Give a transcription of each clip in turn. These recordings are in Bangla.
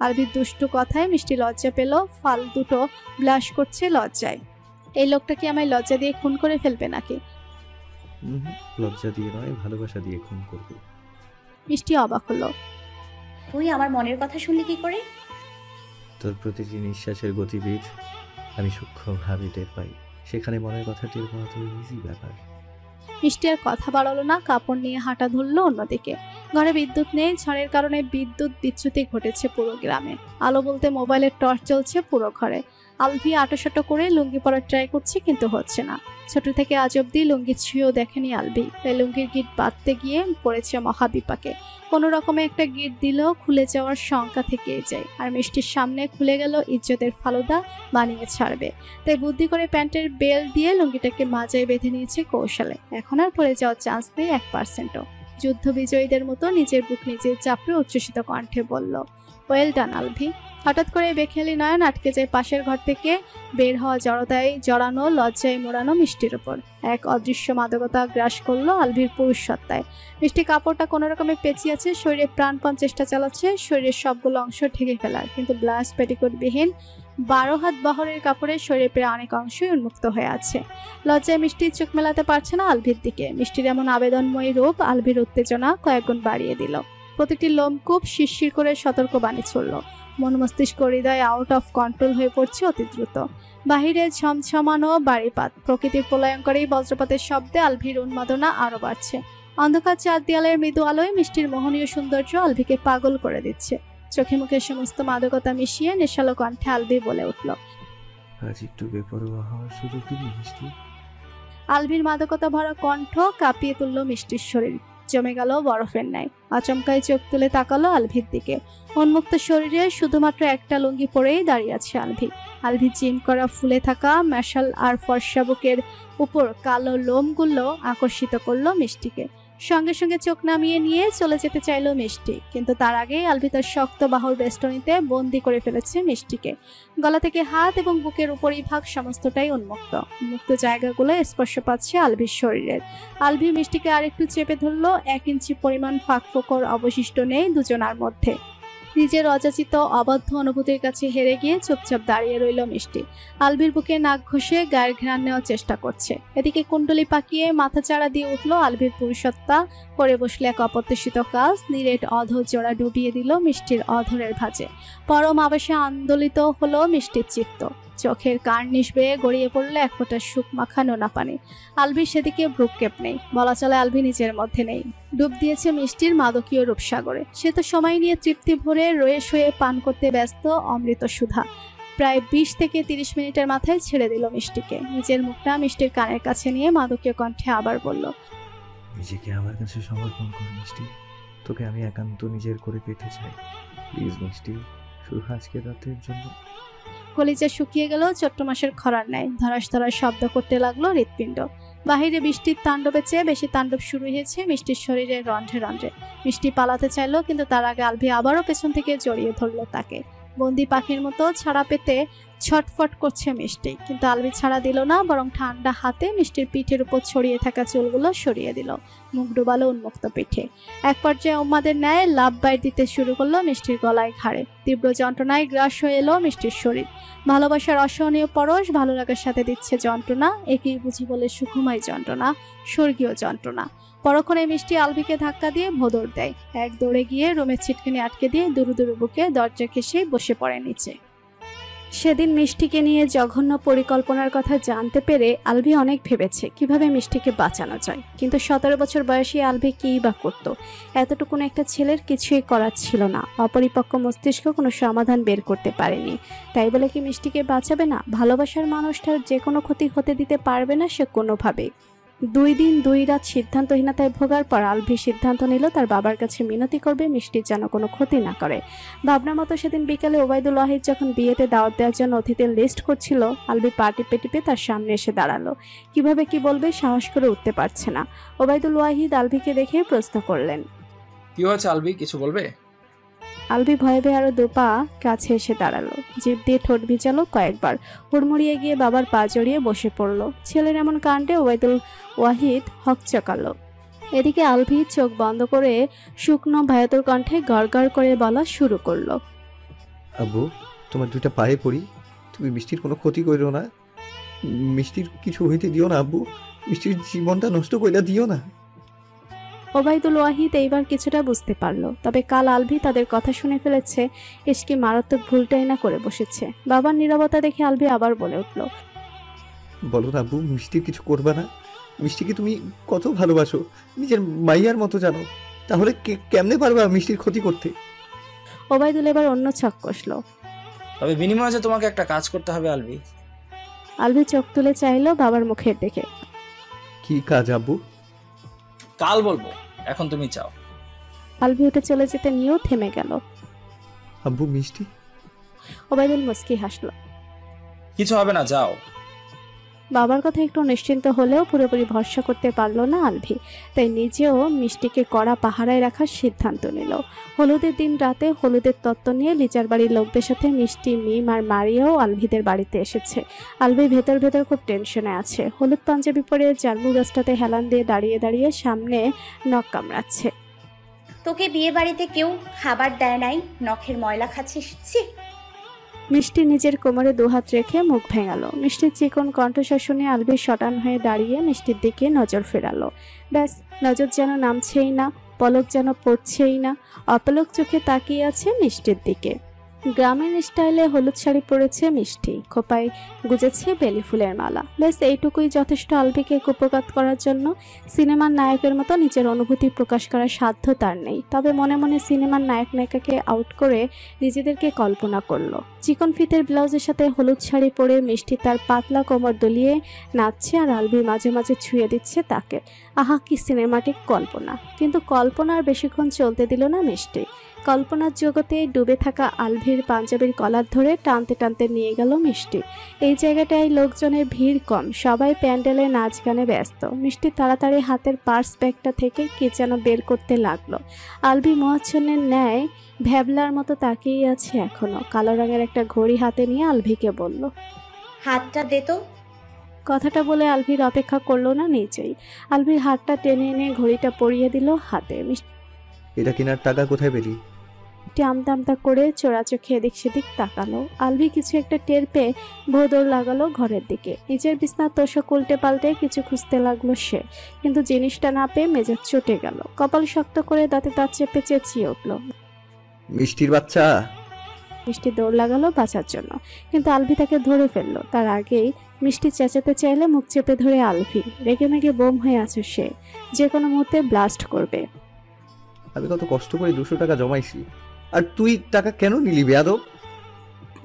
আলভির দুষ্টু কথায় মিষ্টি লজ্জা পেল, ফাল দুটো ব্লাশ করছে লজ্জায়। এই লোকটা কি আমায় লজ্জা দিয়ে খুন করে ফেলবে নাকি? লজ্জা দিয়ে নয়, ভালোবাসা দিয়ে খুন করবে। মিষ্টি অবাক হলো। তুই আমার মনের কথা শুনলি কি করে? তোর প্রতিটি নিঃশ্বাসের গতিবিধ আমি সূক্ষ্মভাবে টের পাই। সেখানে মনের কথা টের পাওয়া তো ইজি ব্যাপার। মিষ্টি আর কথা বাড়ালো না, কাপড় নিয়ে হাঁটা ধরলো অন্যদিকে। ঘরে বিদ্যুৎ নেই, ঝড়ের কারণে বিদ্যুৎ বিচ্যুতি ঘটেছে পুরো গ্রামে। আলো বলতে মোবাইলের টর্চ জ্বলছে পুরো ঘরে। আলভি আটোসাটো করে লুঙ্গি পরার ট্রাই করছে, কিন্তু হচ্ছে না। ছোট থেকে আজ অব্দি লুঙ্গি ছুঁয়েও দেখেনি আলভি, তাই লুঙ্গির গিট বাঁধতে গিয়ে পড়েছে মহাবিপাকে। কোনো রকমে একটা গিট দিলেও খুলে যাওয়ার শঙ্কা থেকেই যায়, আর মিষ্টির সামনে খুলে গেল ইজ্জতের ফালুদা বানিয়ে ছাড়বে। তাই বুদ্ধি করে প্যান্টের বেল দিয়ে লুঙ্গিটাকে মাজায় বেঁধে নিয়েছে কৌশলে। এখন আর পড়ে যাওয়ার চান্স নেই 1%ও। যুদ্ধ বিজয়ীদের মতো নিজের বুক নিজে চাপড়ে উচ্ছ্বসিত কণ্ঠে বলল, ওয়েল ডান আলভি। হঠাৎ করে বেখেলি নয়ন আটকে যায় পাশের ঘর থেকে বের হওয়া জড়তায় জড়ানো, লজ্জায় মোড়ানো মিষ্টির উপর। এক অদৃশ্য মাদকতা গ্রাস করলো আলভির পুরুষ সত্তায়। মিষ্টি কাপড়টা কোনো রকমে পেঁচিয়েছে, শরীরে প্রাণপণ চেষ্টা চালাচ্ছে শরীরের সবগুলো অংশ ঢেকে ফেলার, কিন্তু ব্লাউজ পেটিকোট বিহীন 12 হাত বহরের কাপড়ে শরীরের প্রায় অনেক অংশই উন্মুক্ত হয়ে আছে। লজ্জায় মিষ্টি চোখ মেলাতে পারছে না আলভির দিকে। মিষ্টির এমন আবেদনময়ী রূপ আলভির উত্তেজনা কয়েকগুণ বাড়িয়ে দিল। প্রতিটি লোমকূপ শিরশির করে সতর্ক বাণী ছড়ল। মন মস্তিষ্ক হৃদয় আউট অফ কন্ট্রোল হয়ে পড়ছে অতি দ্রুত। বাহিরে ঝমঝমানো বাড়িপাত, প্রকৃতির প্রলয়ঙ্করী বজ্রপাতের শব্দে আলভির উন্মাদনা আরো বাড়ছে। অন্ধকার চার দেয়ালের মৃদু আলোয় মিষ্টির মোহনীয় সৌন্দর্য আলভিকে পাগল করে দিচ্ছে। চোখে মুখে সমস্ত মাদকতা মিশিয়ে নেশালো কণ্ঠে আলভি বলে উঠল, আজ একটু বেপরোয়া হওয়ার সুযোগ দিবি মিষ্টি। আলভির মাদকতা ভরা কণ্ঠ কাঁপিয়ে তুলল মিষ্টির শরীর, জমে গেল বরফের ন্যায়। আচমকায় চোখ তুলে তাকালো আলভির দিকে। উন্মুক্ত শরীরে শুধুমাত্র একটা লুঙ্গি পরেই দাঁড়িয়ে আছে আলভি। আলভি জিম করা ফুলে থাকা মেশাল আর ফর্সা বুকের উপর কালো লোমগুলো আকর্ষিত করলো মিষ্টিকে। সঙ্গে সঙ্গে চোখ নামিয়ে নিয়ে চলে যেতে চাইলো মিষ্টি, কিন্তু তার আগেই আলভি তার শক্ত বাহুর বেষ্টনীতে বন্দি করে ফেলেছে মিষ্টিকে। গলা থেকে হাত এবং বুকের উপরিভাগ সমস্তটাই উন্মুক্ত। উন্মুক্ত জায়গাগুলো স্পর্শ পাচ্ছে আলভির শরীরের। আলভি মিষ্টিকে আরেকটু চেপে ধরলো। 1 ইঞ্চি পরিমাণ ফাঁক ফোকর অবশিষ্ট নেই দুজনার মধ্যে। নিজের অযাচিত অবাধ্য অনুভূতির কাছে হেরে গিয়ে চুপচাপ দাঁড়িয়ে রইল মিষ্টি। আলভির বুকে নাক ঘষে গায়ের ঘ্রাণ নেওয়ার চেষ্টা করছে। এদিকে কুণ্ডলি পাকিয়ে মাথা চাড়া দিয়ে উঠলো আলভির পুরুষত্বা। করে বসলে এক অপ্রত্যাশিত কাজ, নিরেট অধর জোড়া ডুবিয়ে দিল মিষ্টির অধরের ভাঁজে। পরম আবেশে আন্দোলিত হলো মিষ্টির চিত্ত। চোখের কার্নিশ বেয়ে গড়িয়ে পড়লো এক ফোঁটা সুখ মাখা নোনা পানি। আলভির সেদিকে ভ্রুক্ষেপ নেই, বলা চলে আলভি নিজের মধ্যে নেই। ডুব দিয়েছে মিষ্টির মাদকীয় রূপসাগরে। সে তো সময় নিয়ে তৃপ্তি ভরে রয়ে শুয়ে পান করতে ব্যস্ত অমৃত সুধা। প্রায় 20 থেকে 30 মিনিটের মাথায় ছেড়ে দিল মিষ্টিকে। নিজের মুখটা মিষ্টির কানের কাছে নিয়ে মাদকীয় কণ্ঠে আবার বলল, নিজেকে আমার কাছে সমর্পণ কর মিষ্টি। তোকে আমি একান্ত নিজের করে পেতে চাই। প্লিজ মিষ্টি, শুধু আজকে রাতের জন্য। কলিজা শুকিয়ে গেল ছোট্ট মাসের খরার ন্যায়। ধরাস ধরাস শব্দ করতে লাগলো হৃৎপিণ্ড। বাহিরে বৃষ্টির তাণ্ডবের চেয়ে বেশি তাণ্ডব শুরু হয়েছে মিষ্টির শরীরে রন্ধ্রে রন্ধ্রে। মিষ্টি পালাতে চাইলো, কিন্তু তার আগে আলভি আবারও পেছন থেকে জড়িয়ে ধরলো তাকে। বন্দি পাখির মতো ছাড়া পেতে ছটফট করছে মিষ্টি, কিন্তু আলভি ছাড়া দিল না, বরং ঠান্ডা হাতে মিষ্টির পিঠের উপর ছড়িয়ে থাকা চুলগুলো সরিয়ে দিল। মুখ ডুবালো উন্মুক্ত পিঠে। এক পর্যায়ে উম্মাদের ন্যায় লাভ বাইট দিতে শুরু করলো মিষ্টির গলায় ঘাড়ে। তীব্র যন্ত্রণায় গ্রাস হয়ে এলো মিষ্টির শরীর। ভালোবাসার অসহনীয় পরশ ভালো লাগার সাথে দিচ্ছে যন্ত্রণা। একেই বুঝি বলে সুখময় যন্ত্রণা, স্বর্গীয় যন্ত্রণা। পরক্ষণে মিষ্টি আলভিকে ধাক্কা দিয়ে ভোদর দেয়। এক দৌড়ে গিয়ে রুমের ছিটকিনি আটকে দিয়ে দুরু দুরু বুকে দরজা ঘেঁষে বসে পড়ে নিচে। সেদিন মিষ্টিকে নিয়ে জঘন্য পরিকল্পনার কথা জানতে পেরে আলভি অনেক ভেবেছে কিভাবে মিষ্টিকে বাঁচানো যায়, কিন্তু 17 বছর বয়সী আলভি কী বা করত। এতটুকুন একটা ছেলের কিছুই করার ছিল না। অপরিপক্ক মস্তিষ্ক কোনো সমাধান বের করতে পারেনি। তাই বলে কি মিষ্টিকে বাঁচাবে না? ভালোবাসার মানুষটার যে কোনো ক্ষতি হতে দিতে পারবে না সে কোনোভাবেই। 2 দিন 2 রাত সিদ্ধান্তহীনতায় ভোগার পর আলভি সিদ্ধান্ত নিল তার বাবার কাছে মিনতি করবে মিষ্টির যেন কোনো ক্ষতি না করে। ভাবনা মতো সেদিন বিকেলে ওবায়দুল ওয়াহিদ যখন বিয়েতে দাওয়াত দেওয়ার জন্য অতিথির লিস্ট করছিল, আলভি পা টিপে টিপে তার সামনে এসে দাঁড়ালো। কিভাবে কি বলবে সাহস করে উঠতে পারছে না। ওবায়দুল ওয়াহিদ আলভিকে দেখে প্রশ্ন করলেন, কি হয়েছে আলভি, কিছু বলবে? আলভি ভয়ে ভয়ে আরো 2 পা কাছে এসে দাঁড়ালো। জিভ দিয়ে ঠোঁট ভিজালো কয়েকবার। হুড়মুড়িয়ে গিয়ে বাবার পা জড়িয়ে বসে পড়লো। ছেলের এমন কাণ্ডে ওবায়দুল ওয়াহিদ হকচকালো। এদিকে আলভি চোখ বন্ধ করে শুকনো ভয়াতুর কণ্ঠে গড়গড় করে বলা শুরু করলো, আব্বু, তোমার দুইটা পায়ে পড়ি, তুমি মিষ্টির কোনো ক্ষতি করো না। মিষ্টির কিছু হইতে দিও না আব্বু, মিষ্টির জীবনটা নষ্ট কইরা দিও না। ওবায়দুল ওয়াহিদ এইবার কিছুটা বুঝতে পারলো, তবে কাল আলভি তাদের কথা শুনে ফেলেছে, ইশকি মারাত্মক ভুলটাই না করে বসেছে। বাবার নীরবতা দেখে আলভি আবার বলে উঠল, বলো না আব্বু, মিষ্টির কিছু করবা না? মিষ্টিকে তুমি কত ভালোবাসো, নিজের মাইয়ার মতো জানো, তাহলে কেমনে পারবা মিষ্টির ক্ষতি করতে? ওবায়দুল এবার অন্য ছক কষল। তবে বিনিময়ে যে তোমাকে একটা কাজ করতে হবে আলবি। আলভি চোখ তুলে চাইলো বাবার মুখের দিকে। কি কাজ আব্বু? কাল বলবো, এখন তুমি চাও। আলভি উঠে চলে যেতে নিয়েও থেমে গেল। আব্বু, মিষ্টি? ওবায়দুল মুস্কি হাসলো। কিছু হবে না, যাও। বাবার কথা একটু নিশ্চিন্ত হলেও পুরোপুরি ভরসা করতে পারলো না আলভি, তাই নিজেও মিষ্টিকে কড়া পাহারায় রাখার সিদ্ধান্ত নিল। হলুদের দিন রাতে হলুদের তত্ত্ব নিয়ে লিজার বাড়ির লোকদের সাথে মিষ্টি, মিম আর মারিয়াও আলভিদের বাড়িতে এসেছে। আলভি ভেতর ভেতর খুব টেনশনে আছে। হলুদ পাঞ্জাবি পরে জারমুল গাছটাতে হেলান দিয়ে দাঁড়িয়ে দাঁড়িয়ে সামনে নখ কামড়াচ্ছে। তোকে বিয়ে বাড়িতে কেউ খাবার দেয় নাই, নখের ময়লা খাচ্ছিস? ছি! মিষ্টি নিজের কোমরে দুহাত রেখে মুখ ভেঙালো। মিষ্টির চিকন কণ্ঠস্বর শুনে আলভি শটান হয়ে দাঁড়িয়ে মিষ্টির দিকে নজর ফেরালো। ব্যাস, নজর যেন নামছেই না, পলক যেন পড়ছেই না, অপলক চোখে তাকিয়ে আছে মিষ্টির দিকে। গ্রামীণ স্টাইলে হলুদ শাড়ি পরেছে মিষ্টি, খোপায় গুজেছে বেলি ফুলের মালা। ব্যাস এইটুকুই যথেষ্ট আলভিকে কুপঘাত করার জন্য। সিনেমার নায়কের মতো নিজের অনুভূতি প্রকাশ করার সাধ্য তার নেই, তবে মনে মনে সিনেমার নায়ক নায়িকাকে আউট করে নিজেদেরকে কল্পনা করলো। চিকন ফিতের ব্লাউজের সাথে হলুদ শাড়ি পরে মিষ্টি তার পাতলা কোমর দলিয়ে নাচছে, আর আলভি মাঝে মাঝে ছুঁয়ে দিচ্ছে তাকে। আহা, কি সিনেমাটিক কল্পনা! কিন্তু কল্পনার বেশিক্ষণ চলতে দিল না মিষ্টি। কল্পনার জগতে ডুবে থাকা আলভির পাঞ্জাবির কলার ধরে টানতে টানতে নিয়ে গেল মিষ্টি। এই জায়গাটায় লোকজনের ভিড় কম, সবাই প্যান্ডেলে নাচ গানে ব্যস্ত। মিষ্টি তাড়াতাড়ি হাতের পার্স ব্যাগটা থেকে কি যেন বের করতে লাগলো। আলভি মোহাচ্ছন্নের ন্যায় ভ্যাবলার মতো তাকিয়ে আছে এখনো। কালো রঙের একটা ঘড়ি হাতে নিয়ে আলভিকে বলল, হাতটা দে তো। কথাটা বলে আলভির অপেক্ষা করলো না নিজেই। আলভির হাতটা টেনে এনে ঘড়িটা পরিয়ে দিল হাতে। এটা কেনার টাকা কোথায় পেলি? আমতা আমতা করে চোরা চোখে এদিক সেদিক তাকালো। আলভি কিছু একটা টের পেয়ে ভোদর লাগালো ঘরের দিকে। নিজের বিছনার তোষক উল্টে পাল্টে কিছু খুঁজতে লাগলো সে, কিন্তু জিনিসটা না পেয়ে মেজাজ চটে গেল। কপাল শক্ত করে দাঁতে দাঁত চেপে চেঁচিয়ে উঠল, মিষ্টির বাচ্চা! মিষ্টি দৌড় লাগালো বাঁচার জন্য, কিন্তু আলভি তাকে ধরে ফেললো। তার আগেই মিষ্টি চেঁচাতে চাইলে মুখ চেপে ধরে আলভি। রেগে মেগে বোম হয়ে আছে সে, যে কোনো মুহূর্তে ব্লাস্ট করবে। আমি কত কষ্ট করে 200 টাকা জমাইছি, আর তুই টাকা কেন নিলি বেয়াদব?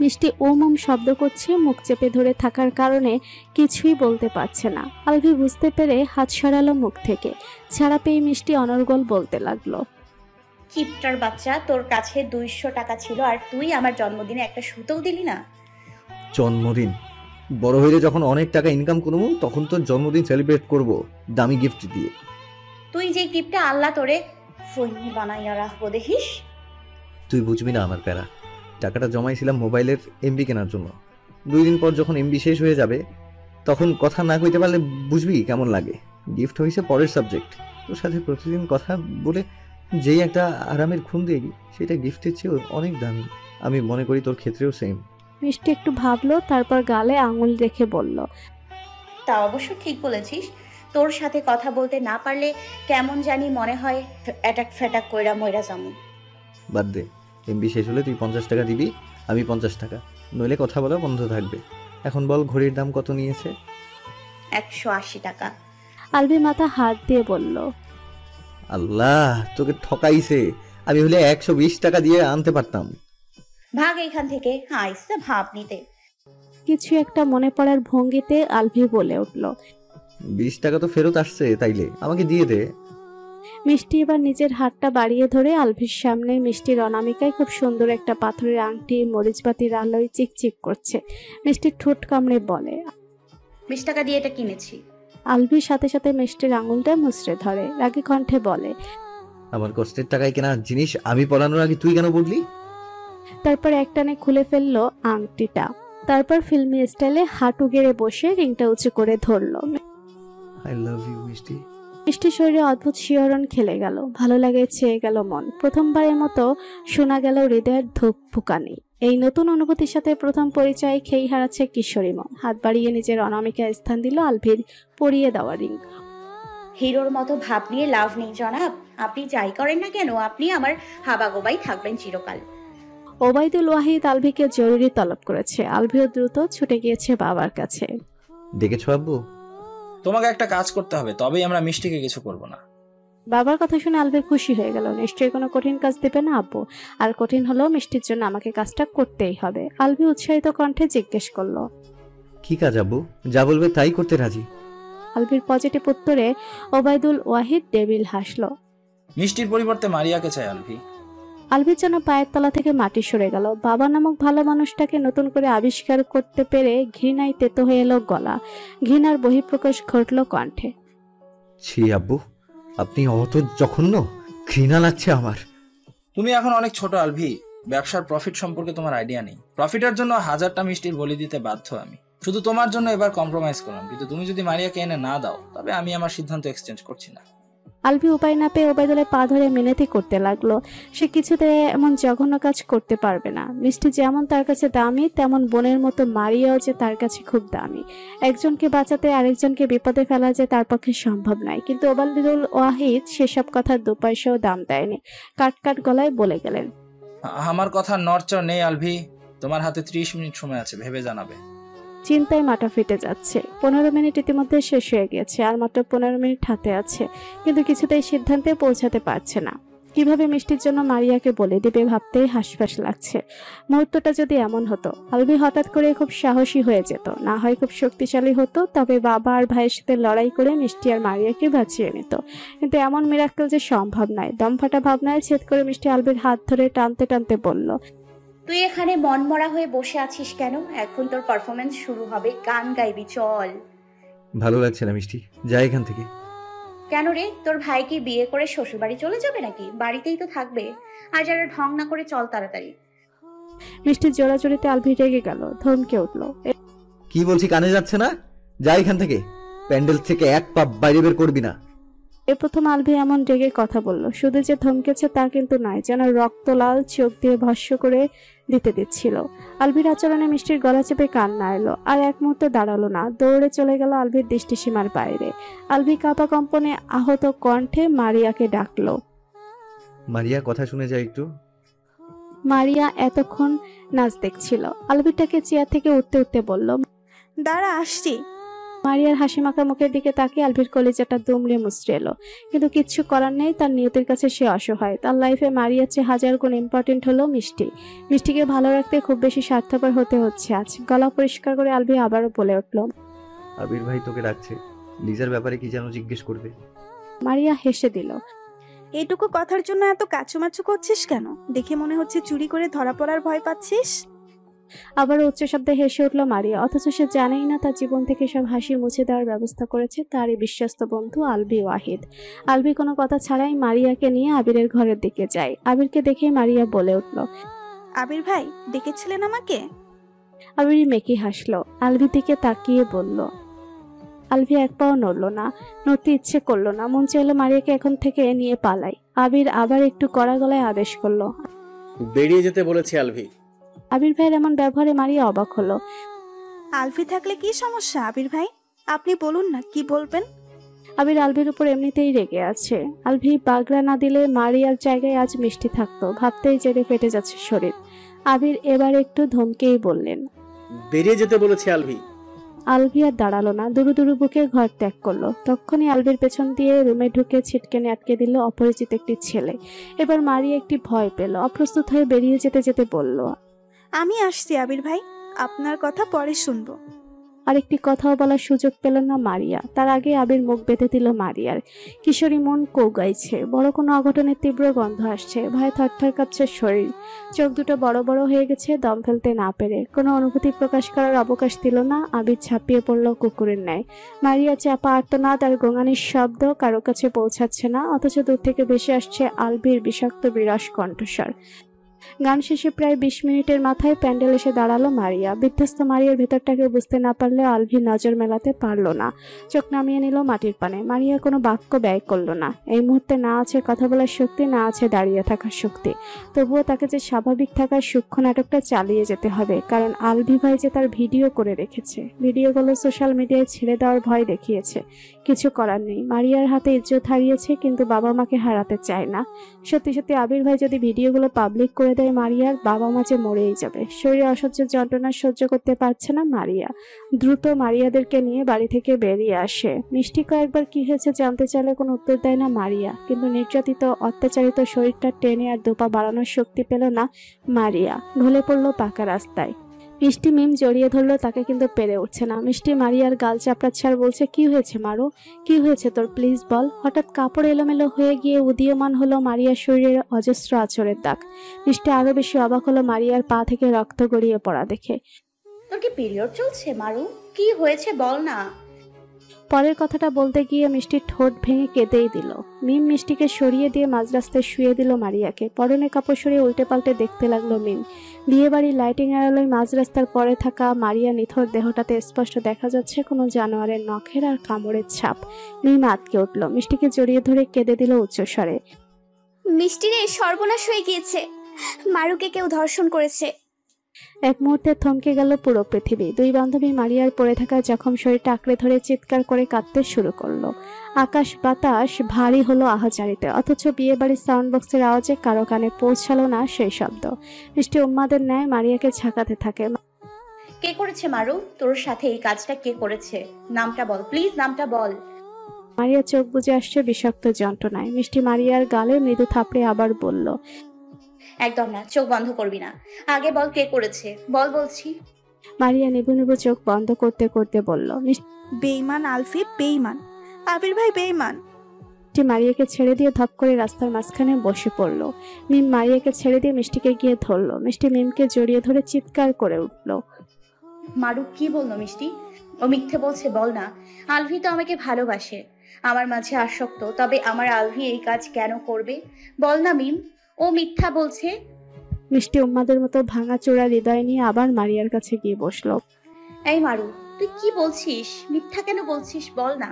মিষ্টি ওম ওম শব্দ করছে, মুখ চেপে ধরে থাকার কারণে কিছুই বলতে পারছে না। আলভি বুঝতে পেরে হাত সরালো মুখ থেকে। ছাড়া পেয়ে মিষ্টি অনর্গল বলতে লাগলো, কিপটার বাচ্চা, তোর কাছে 200 টাকা ছিল আর তুই আমার জন্মদিনে একটা সুতোও দিলি না। জন্মদিন? বড় হইলে যখন অনেক টাকা ইনকাম করবো তখন তোর জন্মদিন সেলিব্রেট করব দামি গিফট দিয়ে। তুই যে গিফটটা আল্লাহ তোরে ফৈনি বানাইয়া রাখবো দেখিস। তুই বুঝবি না আমার প্যারা। টাকাটা জমাইছিলাম মোবাইলের এমবি কেনার জন্য। 2 দিন পর যখন এমবি শেষ হয়ে যাবে তখন কথা না কইতে পারলে বুঝবি কেমন লাগে। গিফট হয়েছে পরের সাবজেক্ট। তোর সাথে প্রতিদিন কথা বলে যেই একটা আরামের ঘুম দিয়ে সেটা গিফটের চেয়েও অনেক দামি। আমি মনে করি তোর ক্ষেত্রেও সেম। মিষ্টি একটু ভাবলো, তারপর গালে আঙুল রেখে বলল, তা অবশ্য ঠিক বলেছিস। তোর সাথে কথা বলতে না পারলে কেমন জানি মনে হয় অ্যাটাক ফ্যাটাক কইরা মইরা যামু। বাদ দে, এমবি শেষ হলে তুই 50 টাকা দিবি, আমি 50 টাকা, নইলে কথা বলা বন্ধ থাকবে। এখন বল ঘড়ির দাম কত নিয়েছে? 180 টাকা। আলভি মাথা হাত দিয়ে বলল, আল্লাহ, তোকে ঠকাইছে। আমি হলে 120 টাকা দিয়ে আনতে পারতাম। ভাগ এখান থেকে, আইসে ভাব নিতে। কিছু একটা মনে পড়ার ভঙ্গিতে আলভি বলে উঠল, 20 টাকা তো ফেরত আসছে, তাইলে আমাকে দিয়ে দে। মিষ্টি এবার নিজের হাতটা বাড়িয়ে ধরে আলভির সামনে মিষ্টির অনামিকায় খুব সুন্দর একটা পাথরের আংটি মরিচবাতির আলোয় চিকচিক করছে। মিষ্টির ঠোঁট কামড়ে বলে, 20 টাকা দিয়ে এটা কিনেছি। আলভির সাথে সাথে মিষ্টির আঙুলটা মুচড়ে ধরে, রাগী কণ্ঠে বলে, আমার কষ্টের টাকায় কেনা জিনিস আমি পড়ানোর আগে তুই কেন বললি? তারপর একটানে খুলে ফেললো আংটিটা। তারপর ফিল্মি স্টাইলে হাঁটু গেড়ে বসে রিংটা উঁচু করে ধরলো। আই লাভ ইউ মিষ্টি। মিষ্টির শরীরে অদ্ভুত শিহরণ খেলে গেল, ভালো লাগে ছেয়ে গেল মন। প্রথমবারের মতো শোনা গেল হৃদয়ের ধুক ফুকানি। এই নতুন অনুভূতির সাথে প্রথম পরিচয়ে খেই হারাচ্ছে কিশোরী মন। হাত বাড়িয়ে নিজের অনামিকা স্থান দিল আলভির পরিয়ে দেওয়া রিং। হিরোর মতো ভাব নিয়ে লাভ নেই জনাব। আপনি যাই করেন না কেন, আপনি আমার হাবাগোবাই থাকবেন চিরকাল। ওবায়দুল ওয়াহিদ আলভিকে জরুরি তলব করেছে। আলভিও দ্রুত ছুটে গিয়েছে বাবার কাছে। দেখেছো আব্বু? তোমাকে একটা কাজ করতে হবে, তবেই আমরা মিষ্টিকে কিছু করব না। বাবার কথা শুনে আলভি খুশি হয়ে গেল। নিশ্চয়ই কোনো কঠিন কাজ দেবে না আব্বু, আর কঠিন হলেও মিষ্টির জন্য আমাকে কাজটা করতেই হবে। আলভি উৎসাহিত কণ্ঠে জিজ্ঞেস করলো, কি কাজ আব্বু? যা বলবে তাই করতে রাজি। আলভির পজিটিভ উত্তরে ওবায়দুল ওয়াহিদ ডেবিল হাসলো। মিষ্টির পরিবর্তে মারিয়াকে চাই আলভি। আলভির যেন পায়ের তলা থেকে মাটি সরে গেল। বাবা নামক ভালো মানুষটাকে নতুন করে আবিষ্কার করতে পেরে ঘৃণায় তেতো হয়ে এলো গলা। ঘৃণার বহিঃপ্রকাশ ঘটল কণ্ঠে। ছি আব্বু, আপনি অত জঘন্য, ঘৃণা লাগছে আমার। তুমি এখন অনেক ছোট আলভি, ব্যবসার প্রফিট সম্পর্কে তোমার আইডিয়া নেই। প্রফিটের জন্য 1000টা মিষ্টির বলি দিতে বাধ্য আমি। শুধু তোমার জন্য এবার কম্প্রোমাইজ করলাম, কিন্তু তুমি যদি মারিয়াকে এনে না দাও তবে আমি আমার সিদ্ধান্ত এক্সচেঞ্জ করছি না। আলভি উপায় না পেয়ে ওবায়দুলের পা ধরে মিনতি করতে লাগলো। সে কিছুতে এমন জঘন্য কাজ করতে পারবে না। মিষ্টি যেমন তার কাছে দামি, তেমন বোনের মতো মারিয়াও যে তার কাছে খুব দামি। একজনকে বাঁচাতে আরেকজনকে বিপদে ফেলা যে তার পক্ষে সম্ভব নয়। কিন্তু ওবায়দুল ওয়াহিদ সেসব কথার 2 পয়সাও দাম দেয়নি। কাট গলায় বলে গেলেন, আমার কথা নড়চড় নেই আলভি। তোমার হাতে 30 মিনিট সময় আছে, ভেবে জানাবে। চিন্তায় মাথা ফেটে যাচ্ছে। 15 মিনিট ইতিমধ্যে শেষ হয়ে গেছে, আর মাত্র 15 মিনিট হাতে আছে, কিন্তু কিছুতেই সিদ্ধান্তে পৌঁছাতে পারছে না। কিভাবে মিষ্টির জন্য মারিয়াকে বলে দিবে ভাবতেই হাসফাস লাগছে। মুহূর্তটা যদি এমন হতো, আলভি হঠাৎ করে খুব সাহসী হয়ে যেত, না হয় খুব শক্তিশালী হতো, তবে বাবা আর ভাইয়ের সাথে লড়াই করে মিষ্টি আর মারিয়াকে বাঁচিয়ে নিত। কিন্তু এমন মিরাক্কেল যে সম্ভব নয়। দমফাটা ভাবনায় ছেদ করে মিষ্টি আলভির হাত ধরে টানতে টানতে বলল, তুই এখানে মনমরা হয়ে বসে আছিস কেন? এখন তোর পারফরমেন্স শুরু হবে, গান গাইবি, চল। ভালো লাগছে না মিষ্টি, যা এখান থেকে। কেন রে, তোর ভাই কি বিয়ে করে শ্বশুরবাড়ি চলে যাবে নাকি? বাড়িতেই তো থাকবে। আর যারা ঢং না করে চল তাড়াতাড়ি। মিষ্টির জোড়াজোড়িতে আলভি রেগে গেল, ধমকে উঠল, কি বলছি কানে যাচ্ছে না? যা এখান থেকে, প্যান্ডেল থেকে এক পা বাইরে বের করবি না। এ প্রথম আলভি এমন রেগে কথা বলল। শুধু যে ধমকেছে তা কিন্তু নয়, যেন রক্ত লাল চোখ দিয়ে ভস্য করে দিতে দিচ্ছিল। আলভির আচরণে মিষ্টির গলা চেপে কান্না এলো। আর এক মুহূর্তে দাঁড়ালো না, দৌড়ে চলে গেল আলভির দৃষ্টিসীমার বাইরে। আলভি কাঁপা কম্পনে আহত কণ্ঠে মারিয়াকে ডাকলো। মারিয়া, কথা শুনে যায় একটু। মারিয়া এতক্ষণ নাচ দেখছিল। আলভিটাকে চেয়ার থেকে উঠতে উঠতে বলল, দাঁড়া, আসছি। মারিয়ার হাসি মাখা মুখের দিকে তাকিয়ে আলভির কলিজাটা দুমড়ে মুচড়ে এলো। কিন্তু কিচ্ছু করার নেই, তার নিয়তির কাছে সে অসহায়। তার লাইফে মারিয়ার চেয়ে 1000 গুণ ইম্পর্টেন্ট হলো মিষ্টি। মিষ্টিকে ভালো রাখতে খুব বেশি স্বার্থপর হতে হচ্ছে আজ। গলা পরিষ্কার করে আলভি আবারও বলে উঠল, আবির ভাই তোকে ডাকছে, লিজার ব্যাপারে কি যেন জিজ্ঞেস করবে। মারিয়া হেসে দিল, এটুকু কথার জন্য এত কাচুমাচু করছিস কেন? দেখে মনে হচ্ছে চুরি করে ধরা পড়ার ভয় পাচ্ছিস। আবার উচ্চ শব্দে হেসে উঠল মারিয়া। অথচ সে জানেই না তার জীবন থেকে সব হাসি মুছে দেওয়ার ব্যবস্থা করেছে তারই বিশ্বস্ত বন্ধু আলভি ওয়াহিদ। আলভি কোনো কথা ছাড়াই মারিয়াকে নিয়ে আবিরের ঘরের দিকে যায়। আবিরকে দেখেই মারিয়া বলে উঠল, আবির ভাই ডেকেছিলেন আমাকে? আবির মেকি হাসলো, আলভির দিকে তাকিয়ে বলল। আলভি এক পাও নড়ল না, নড়তে ইচ্ছে করলো না। মন চাইলো মারিয়াকে এখন থেকে নিয়ে পালাই। আবির আবার একটু কড়া গলায় আদেশ করলো, বেরিয়ে যেতে বলেছি আলভি। আবির ভাইয়ের এমন ব্যবহারে মারিয়া অবাক হলো। আলভি থাকলে কি সমস্যা আবির ভাই? আপনি বলুন না, কি বলবেন? আবির আলভির উপর এমনিতেই রেগে আছে। আলভি বাগড়া না দিলে মারিয়ার জায়গায় আজ মিষ্টি থাকতো। ভাবতেই জেরে ফেটে যাচ্ছে শরীর। আবির এবার একটু ধমকেই বললেন, বেরিয়ে যেতে বলেছি আলভি। আলভি আর দাঁড়ালো না, দুরু দুরু বুকে ঘর ত্যাগ করলো। তখনই আলভির পেছন দিয়ে রুমে ঢুকে ছিটকেনে আটকে দিল অপরিচিত একটি ছেলে। এবার মারিয়া একটি ভয় পেল। অপ্রস্তুত হয়ে বেরিয়ে যেতে যেতে বলল, আমি আসছি আবির ভাই, আপনার কথা পরে শুনবো। আরেকটি কথাও বলার সুযোগ পেল না মারিয়া। তার আগে আবির মুখ বেঁধে দিল মারিয়ার। কিশোরী মন কৌগাইছে, বড় কোনো অঘটনের তীব্র গন্ধ আসছে। ভয়ে থরথর কাঁপছে শরীর। চোখ দুটো বড় বড় হয়ে গেছে দম ফেলতে না পেরে। কোনো অনুভূতি প্রকাশ করার অবকাশ দিল না। আবির ঝাঁপিয়ে পড়ল কুকুরের ন্যায়। মারিয়া চাপা আর্তনাদ আর গোঙানির শব্দ কারো কাছে পৌঁছাচ্ছে না, অথচ দূর থেকে ভেসে আসছে আলভির বিষাক্ত বিরস কণ্ঠস্বর। গান শেষে প্রায় 20 মিনিটের মাথায় প্যান্ডেল এসে দাঁড়ালো মারিয়া। বিধ্বস্ত মারিয়ার ভেতরটাকে বুঝতে না পারলে আলভি নজর মেলাতে পারল না। চোখ নামিয়ে নিল মাটির পানে। মারিয়া কোনো বাক্য ব্যয় করল না। এই মুহূর্তে না আছে কথা বলার শক্তি, না আছে দাঁড়িয়ে থাকার শক্তি। তবুও তাকে যে স্বাভাবিক থাকার সূক্ষ্ম নাটকটা চালিয়ে যেতে হবে, কারণ আলভি ভাই যে তার ভিডিও করে রেখেছে। ভিডিওগুলো সোশ্যাল মিডিয়ায় ছেড়ে দেওয়ার ভয় দেখিয়েছে। কিছু করার নেই, মারিয়ার হাতে ইজ্জত হারিয়েছে, কিন্তু বাবা মাকে হারাতে চায় না। সত্যি সত্যি আবির ভাই যদি ভিডিওগুলো পাবলিক করে দেয়, মারিয়ার বাবা মা যে মরেই যাবে। শরীরে অসহ্য যন্ত্রণা সহ্য করতে পারছে না মারিয়া। দ্রুত মারিয়াদেরকে নিয়ে বাড়ি থেকে বেরিয়ে আসে। মিষ্টি কয়েকবার কি হয়েছে জানতে চাইলে কোনো উত্তর দেয় না মারিয়া, কিন্তু নির্যাতিত অত্যাচারিত শরীরটা টেনে আর দুপা বাড়ানোর শক্তি পেল না মারিয়া। ঢলে পড়লো পাকা রাস্তায়। মিষ্টি মিম জড়িয়ে ধরলো তাকে, কিন্তু পেরে উঠছে না। মিষ্টি মারিয়ার গাল চাপড়াচ্ছে আর বলছে, কি হয়েছে মারু, কি হয়েছে তোর, প্লিজ বল। হঠাৎ কাপড় এলোমেলো হয়ে গিয়ে উদীয়মান হলো মারিয়ার শরীরের অজস্র আঁচড়ের দাগ। মিষ্টি আরো বেশি অবাক হলো মারিয়ার পা থেকে রক্ত গড়িয়ে পড়া দেখে। তোর কি পিরিয়ড চলছে মারু? কি হয়েছে বল না। পরের কথাটা বলতে গিয়ে মিষ্টির ঠোঁট ভেঙে কেঁদেই দিল। মিম মিষ্টিকে সরিয়ে দিয়ে মাঝ রাস্তায় শুয়ে দিল মারিয়াকে। পরনে কাপড় সরিয়ে উল্টে পাল্টে দেখতে লাগলো মিম। বিয়ে বাড়ির লাইটিং এর আলোয় মাঝ রাস্তার পরে থাকা মারিয়া নিথর দেহটাতে স্পষ্ট দেখা যাচ্ছে কোনো জানোয়ারের নখের আর কামড়ের ছাপ। মিম আতকে উঠল, মিষ্টিকে জড়িয়ে ধরে কেঁদে দিল উচ্চস্বরে। মিষ্টিরে সর্বনাশ হয়ে গিয়েছে, মারুকে কেউ ধর্ষণ করেছে। এক মুহূর্তে থমকে গেল পুরো পৃথিবী। দুই বান্ধবী মারিয়ার পড়ে থাকা জখম শরীরটা আঁকড়ে ধরে চিৎকার করে কাঁদতে শুরু করলো। আকাশ বাতাস ভারী হলো আহাজারিতে, অথচ বিয়ে বাড়ির সাউন্ড বক্সের আওয়াজে কারো কানে পৌঁছালো না সেই শব্দ। মিষ্টি উম্মাদের ন্যায় মারিয়াকে ঝাঁকাতে থাকে। কে করেছে মারু? তোর সাথে এই কাজটা কে করেছে? নামটা বল প্লিজ, নামটা বল। মারিয়া চোখ বুজে আসছে বিষাক্ত যন্ত্রণায়। মিষ্টি মারিয়ার গালে মৃদু থাপড়ে আবার বলল, একদম না, চোখ বন্ধ করবি না। আগে বল কে করেছে, বল বলছি। মারিয়া নিবু নিবু চোখ বন্ধ করতে করতে বলল, বেইমান আলফি, বেইমান আবির ভাই, বেইমান। মিষ্টি মারিয়াকে ছেড়ে দিয়ে ধপ করে রাস্তার মাঝখানে বসে পড়ল। মিম মারিয়াকে ছেড়ে দিয়ে মিষ্টিকে গিয়ে ধরল। মিষ্টি মিমকে জড়িয়ে ধরে চিৎকার করে উঠল, মারু কি বললো মিষ্টি? ও মিথ্যে বলছে, বল না। আলভি তো আমাকে ভালোবাসে, আমার মাঝে আসক্ত, তবে আমার আলভি এই কাজ কেন করবে? বল না মিম, ও মিথ্যা বলছে। মিষ্টি উম্মাদের মতো ভাঙা চোরা হৃদয় নিয়ে আবার মারিয়ার কাছে গিয়ে বসলো। এই মারু, তুই কি বলছিস? মিথ্যা কেন বলছিস বল না।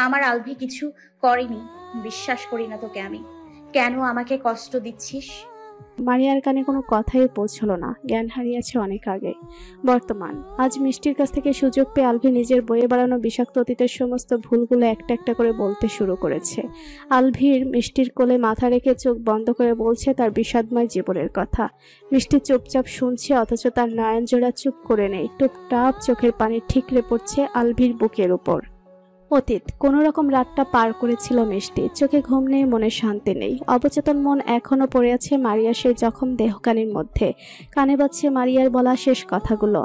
আমার আলভি কিছু করেনি, বিশ্বাস করি না তোকে আমি। কেন আমাকে কষ্ট দিচ্ছিস? মারিয়ার কানে কোনো কথাই পৌঁছলো না। জ্ঞান হারিয়েছে অনেক আগে। বর্তমান আজ মিষ্টির কাছ থেকে সুযোগ পেয়ে আলভি নিজের বয়ে বাড়ানো বিষাক্ত অতীতের সমস্ত ভুলগুলো একটা একটা করে বলতে শুরু করেছে। আলভির মিষ্টির কোলে মাথা রেখে চোখ বন্ধ করে বলছে তার বিষাদময় জীবনের কথা। মিষ্টি চুপচাপ শুনছে, অথচ তার নয়নজোড়া চুপ করে নেই। টুপটাপ চোখের পানি ঠিকরে পড়ছে আলভির বুকের উপর। অতীত কোনো রকম রাতটা পার করেছিল মিষ্টি। চোখে ঘুম নেই, মনে শান্তি নেই। অবচেতন মন এখনো পড়ে আছে মারিয়ার সেই জখম দেহকানির মধ্যে। কানে বাজছে মারিয়ার বলা শেষ কথাগুলো।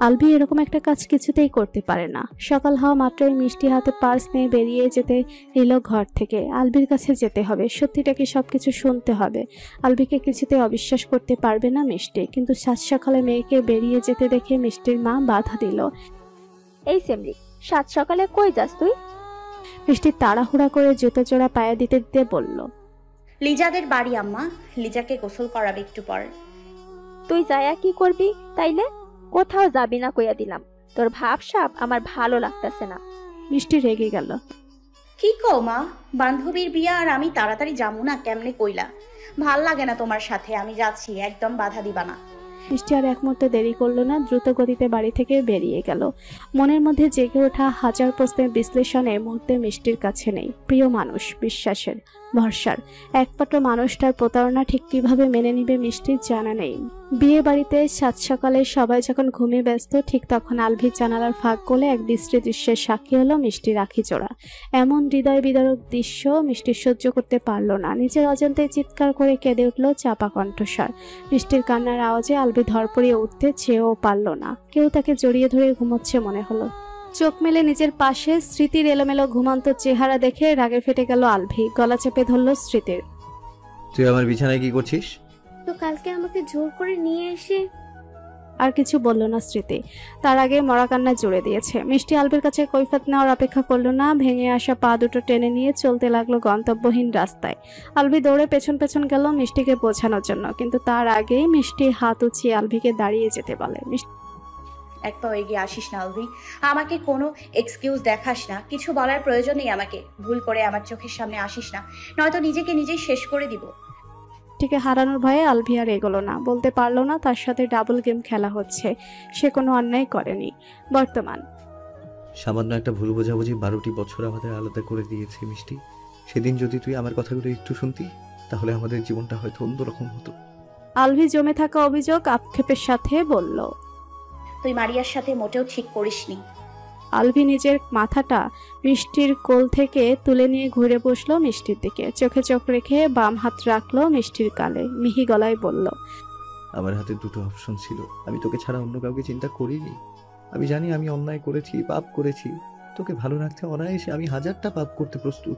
আলভি এরকম একটা কাজ কিছুতেই করতে পারে না। সকাল হওয়া মাত্রই মিষ্টি হাতে পার্স নিয়ে বেরিয়ে যেতে এলো ঘর থেকে। আলভির কাছে যেতে হবে, সত্যিটাকে সবকিছু শুনতে হবে। আলভিকে কিছুতেই অবিশ্বাস করতে পারবে না মিষ্টি, কিন্তু সাত সকালে মেয়েকে বেরিয়ে যেতে দেখে মিষ্টির মা বাধা দিল। এই সেমরি, সাত সকালে কই যাস তুই? মিষ্টি তাড়াহুড়া করে জুতো চোরা পায়ে দিতে দিতে বলল, লিজাদের বাড়ি আম্মা, লিজাকে গোসল করাবে একটু পর। তুই যায়া কি করবি তাইলে? কোথাও যাবি না কইয়া দিলাম। তোর ভাবসাব আমার ভালো লাগতেছে না। মিষ্টি রেগে গেল। কি কও মা, বান্ধবীর বিয়া আর আমি তাড়াতাড়ি যাবো না কেমনে কইলা? ভাল লাগে না তোমার সাথে, আমি যাচ্ছি, একদম বাধা দিবা না। মিষ্টি আর এক মুহূর্তে দেরি করলো না, দ্রুত গতিতে বাড়ি থেকে বেরিয়ে গেল। মনের মধ্যে জেগে ওঠা হাজার প্রশ্নের বিশ্লেষণে মুহূর্তে মিষ্টির কাছে নেই। প্রিয় মানুষ, বিশ্বাসের, ভরসার একমাত্র মানুষটার প্রতারণা ঠিক কিভাবে মেনে নিবে মিষ্টির জানা নেই। বিয়ে বাড়িতে সাত সকালে সবাই যখন ঘুমিয়ে ব্যস্ত, ঠিক তখন আলভির জানালার ফাঁক গলে এক বিশ্রী দৃশ্যের সাক্ষী হলো মিষ্টির আখি জোড়া। এমন হৃদয় বিদারক দৃশ্য মিষ্টি সহ্য করতে পারল না। নিজের অজান্তে চিৎকার করে কেঁদে উঠল চাপা কণ্ঠস্বর। মিষ্টির কান্নার আওয়াজে আলভি ধরপড়িয়ে উঠতে চেয়েও পারল না। কেউ তাকে জড়িয়ে ধরে ঘুমোচ্ছে মনে হলো। চোখ মেলে নিজের পাশে স্মৃতির এলোমেলো ঘুমান্ত চেহারা দেখে রাগে ফেটে গেল আলভি। গলা চেপে ধরল স্মৃতির। তুই আমার বিছানায় কি করছিস? তো কালকে আমাকে জোর করে নিয়ে এসে আর কিছু বলল না স্মৃতি। তার আগে মরা কান্না জুড়ে দিয়েছে। মিষ্টি আলভির কাছে কৈফিয়ত নেওয়ার অপেক্ষা করলো না, ভেঙে আসা পা দুটো টেনে নিয়ে চলতে লাগলো গন্তব্যহীন রাস্তায়। আলভি দৌড়ে পেছন পেছন গেল মিষ্টিকে বোঝানোর জন্য, কিন্তু তার আগেই মিষ্টি হাত উঁচিয়ে আলভিকে দাঁড়িয়ে যেতে বলে। এক পা এগিয়ে আসিস না আলভি, আমাকে কোনো এক্সকিউজ দেখাস না, কিছু বলার প্রয়োজন নেই আমাকে। ভুল করে আমার চোখের সামনে আসিস না, নয়তো নিজেকে নিজেই শেষ করে দিব। মিষ্টিকে হারানোর ভয়ে আলভি আর এগোলো না, বলতে পারলো না তার সাথে ডাবল গেম খেলা হচ্ছে। সে কোনো অন্যায় করেনি। বর্তমান সামান্য একটা ভুল বোঝাবুঝি 12টি বছর আমাদের আলাদা করে দিয়েছে মিষ্টি। সেদিন যদি তুই আমার কথাগুলো একটু শুনতি, তাহলে আমাদের জীবনটা হয়তো অন্যরকম হতো। আলভি জমে থাকা অভিযোগ আক্ষেপের সাথে বলল। তুই মারিয়ার সাথে মোটেও ঠিক করিসনি। আলভি নিজের মাথাটা মিষ্টির কোল থেকে তুলে নিয়ে ঘুরে বসলো মিষ্টির দিকে, চোখে চোখ রেখে বাম হাত রাখলো মিষ্টির গালে, মিহি গলায় বলল। আমার হাতে দুটো অপশন ছিল, আমি তোকে ছাড়া অন্য কাউকে চিন্তা করিনি। আমি জানি আমি অন্যায় করেছি, পাপ করেছি। তোকে ভালো রাখতে অনায়াসে আমি 1000টা পাপ করতে প্রস্তুত।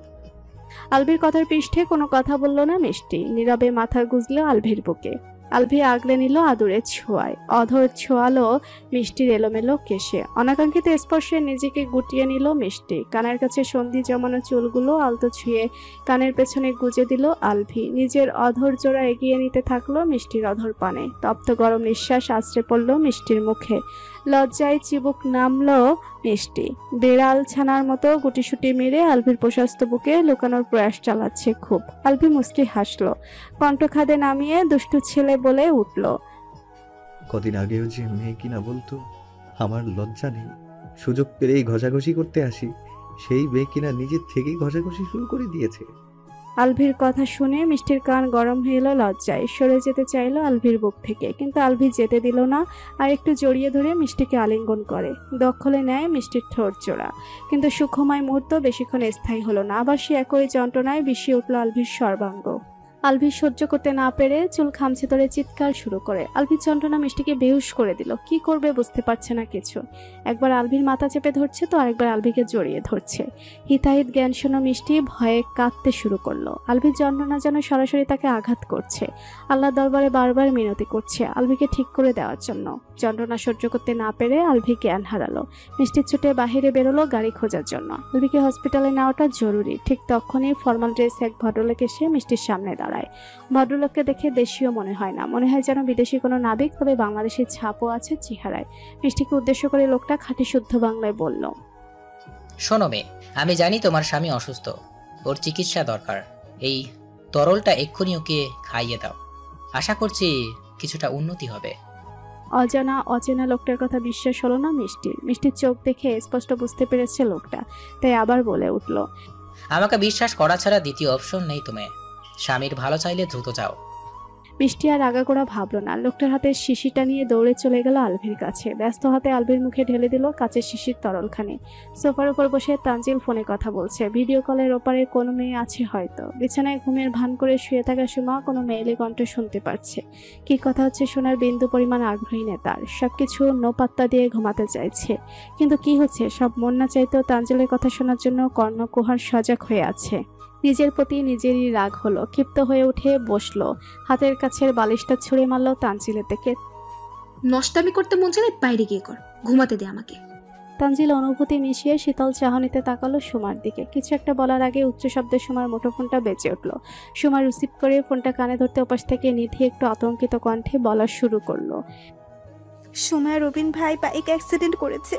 আলভির কথার পৃষ্ঠে কোনো কথা বলল না মিষ্টি, নীরবে মাথা গুজলো আলভির বুকে। আলভি আগলে নিল আদুরের ছোঁয়ায়, অধর ছোঁয়ালো মিষ্টির এলোমেলো কেশে। অনাকাঙ্ক্ষিত স্পর্শে নিজেকে গুটিয়ে নিল মিষ্টি। কানের কাছে সন্ধি জমানো চুলগুলো আলতো ছুঁয়ে কানের পেছনে গুজে দিল আলভি। নিজের অধর জোড়া এগিয়ে নিতে থাকলো মিষ্টির অধর পানে। তপ্ত গরম নিঃশ্বাস আছড়ে পড়ল মিষ্টির মুখে। লজ্জায় চিবুক নামলো মিষ্টি। বেড়াল ছানার মতো গুটিসুটি মেরে আলভির প্রশস্ত বুকে লুকানোর প্রয়াস চালাচ্ছে খুব। আলভি মুচকি হাসলো, কণ্ঠ খাদে নামিয়ে দুষ্টু ছেলে বলে উঠল। কদিন আগেও যে মেয়ে কিনা বলতো আমার লজ্জা নেই, সুযোগ পেলেই ঘষাঘষি করতে আসি, সেই মেয়ে কিনা নিজের থেকেই ঘষাঘষি শুরু করে দিয়েছে। আলভির কথা শুনে মিষ্টির কান গরম হয়ে এলো লজ্জায়। সরে যেতে চাইলো আলভির বুক থেকে, কিন্তু আলভি যেতে দিল না। আর একটু জড়িয়ে ধরে মিষ্টিকে আলিঙ্গন করে। দখলে নেয় মিষ্টির ঠোঁট জোড়া। কিন্তু সুখময় মুহূর্ত বেশিক্ষণ স্থায়ী হলো না। আবার সে একই যন্ত্রণায় বিষিয়ে উঠল আলভির সর্বাঙ্গ। আলভি সহ্য করতে না পেরে চুল খামচে ধরে চিৎকার শুরু করে। আলভির যন্ত্রণা মিষ্টিকে বেহুশ করে দিল। কি করবে বুঝতে পারছে না কিছু। একবার আলভির মাথা চেপে ধরছে তো আরেকবার আলভিকে জড়িয়ে ধরছে। হিতাহিত জ্ঞান শোনা মিষ্টি ভয়ে কাঁদতে শুরু করলো। আলভির যন্ত্রণা যেন সরাসরি তাকে আঘাত করছে। আল্লাহ দরবারে বারবার মিনতি করছে আলভিকে ঠিক করে দেওয়ার জন্য। যন্ত্রণা সহ্য করতে না পেরে আলভি জ্ঞান হারালো। মিষ্টি ছুটে বাহিরে বেরোলো গাড়ি খোঁজার জন্য। আলভিকে হসপিটালে নেওয়াটা জরুরি। ঠিক তখনই ফর্মাল ড্রেস এক ভদ্রলোক এসে মিষ্টির সামনে দাঁড়ায়। ভদ্রলোককে দেখে দেশীয় মনে হয় না, মনে হয় যেন বিদেশি কোনো নাবিক, তবে বাংলাদেশি ছাপও আছে চেহারায়। মিষ্টিকে উদ্দেশ্য করে লোকটা খাঁটি শুদ্ধ বাংলায় বলল। শোনো মেয়ে, আমি জানি তোমার স্বামী অসুস্থ, ওর চিকিৎসা দরকার। এই তরলটা এক্ষুনি ওকে খাইয়ে দাও, আশা করছি কিছুটা উন্নতি হবে। অচেনা লোকটার কথা বিশ্বাস হলো না মিষ্টির চোখ দেখে স্পষ্ট বুঝতে পেরেছে লোকটা, তাই আবার বলে উঠল। আমাকে বিশ্বাস করা ছাড়া দ্বিতীয় অপশন নেই তোমায়। স্বামীর ভালো চাইলে দ্রুত যাও। মিষ্টি আর আগাগোড়া ভাবলো না। লোকটার হাতে শিশিটা নিয়ে দৌড়ে চলে গেল আলভির কাছে। ব্যস্ত হাতে আলভির মুখে ঢেলে দিল কাচের শিশির তরলখানি। সোফার উপর বসে তানজিল ফোনে কথা বলছে। ভিডিও কলের ওপারে কোনো মেয়ে আছে হয়তো। বিছানায় ঘুমের ভান করে শুয়ে থাকা সুমা কোনো মেয়েলি কণ্ঠ শুনতে পারছে। কি কথা হচ্ছে শোনার বিন্দু পরিমাণ আগ্রহী নেই তার। সবকিছু নোপাত্তা দিয়ে ঘুমাতে চাইছে, কিন্তু কি হচ্ছে সব মন না চাইতেও তানজিলের কথা শোনার জন্য কর্ণকুহার সজাগ হয়ে আছে। নিজের প্রতি নিজেরই রাগ হলো। ক্ষিপ্ত হয়ে উঠে বসলো। হাতের কাছের বালিশটা ছুঁড়ে মারলো তানজিলের দিকে। নষ্টামি করতে মন চাইলে বাইরে গিয়ে কর, ঘুমাতে দে আমাকে। তানজিল অনুভূতি মিশিয়ে শীতল চাহনিতে তাকালো সুমার দিকে। কিছু একটা বলার আগে উচ্চ শব্দে সুমার মুঠোফোনটা বেজে উঠল। সুমা রিসিভ করে ফোনটা কানে ধরতে ওপাশ থেকে নিধি একটু আতঙ্কিত কণ্ঠে বলা শুরু করলো। সুমা, রবিন ভাই বাইক অ্যাক্সিডেন্ট করেছে।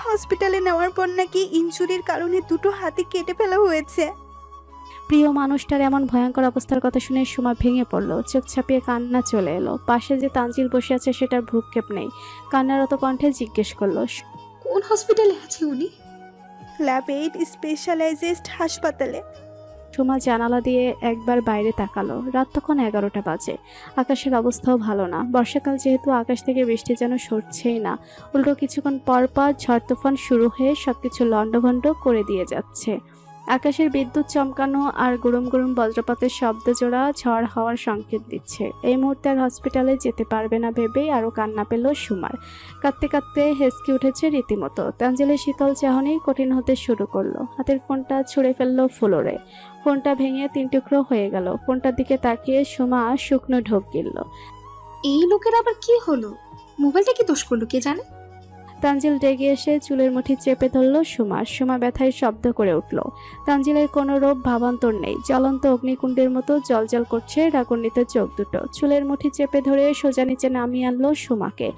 হসপিটালে নেওয়ার পর নাকি ইনজুরির কারণে দুটো হাতে কেটে ফেলা হয়েছে। প্রিয় মানুষটার এমন ভয়ঙ্কর অবস্থার কথা শুনে সুমা ভেঙে পড়লো। চোখ ছাপিয়ে কান্না চলে এলো। পাশে যে তানজিল বসে আছে সেটার ভ্রুক্ষেপ নেই। কান্নারত কণ্ঠে জিজ্ঞেস করলো, কোন হসপিটালে আছে উনি? ল্যাব 8 স্পেশালাইজড হাসপাতালে। সুমা জানালা দিয়ে একবার বাইরে তাকালো। রাত তখন 11টা বাজে। আকাশের অবস্থাও ভালো না। বর্ষাকাল যেহেতু আকাশ থেকে বৃষ্টি যেন সরছেই না, উল্টো কিছুক্ষণ পর পর ঝড় তুফান শুরু হয়ে সবকিছু লন্ডভন্ড করে দিয়ে যাচ্ছে। আকাশের বিদ্যুৎ চমকানো আর গুড়ুম গুড়ুম বজ্রপাতের শব্দ জোড়া ঝড় হওয়ার সংকেত দিচ্ছে। এই মুহূর্তে আর হসপিটালে যেতে পারবে না ভেবেই আরও কান্না পেল সুমার। কাঁদতে কাঁদতে হেসকে উঠেছে রীতিমতো। তানজিলের শীতল চাহনি কঠিন হতে শুরু করলো। হাতের ফোনটা ছুঁড়ে ফেললো ফ্লোরে। ফোনটা ভেঙে 3 টুকরো হয়ে গেল। ফোনটার দিকে তাকিয়ে সুমা শুকনো ঢোক গিলল। এই লোকের আবার কি হলো? মোবাইলটা কি দোষ করলো কে জানে। তানজিল রেগে এসে চুলের মুঠি চেপে ধরল সুমার। সুমা ব্যথায় শব্দ করে উঠল। তানজিলের কোনো রূপ ভাবান্তর নেই, জ্বলন্ত অগ্নিকুণ্ডের মতো জলজল করছে রাগান্বিত চোখ দুটো। চুলের মুঠি চেপে ধরে সোজা নিচে নামিয়ে আনলো সুমাকে।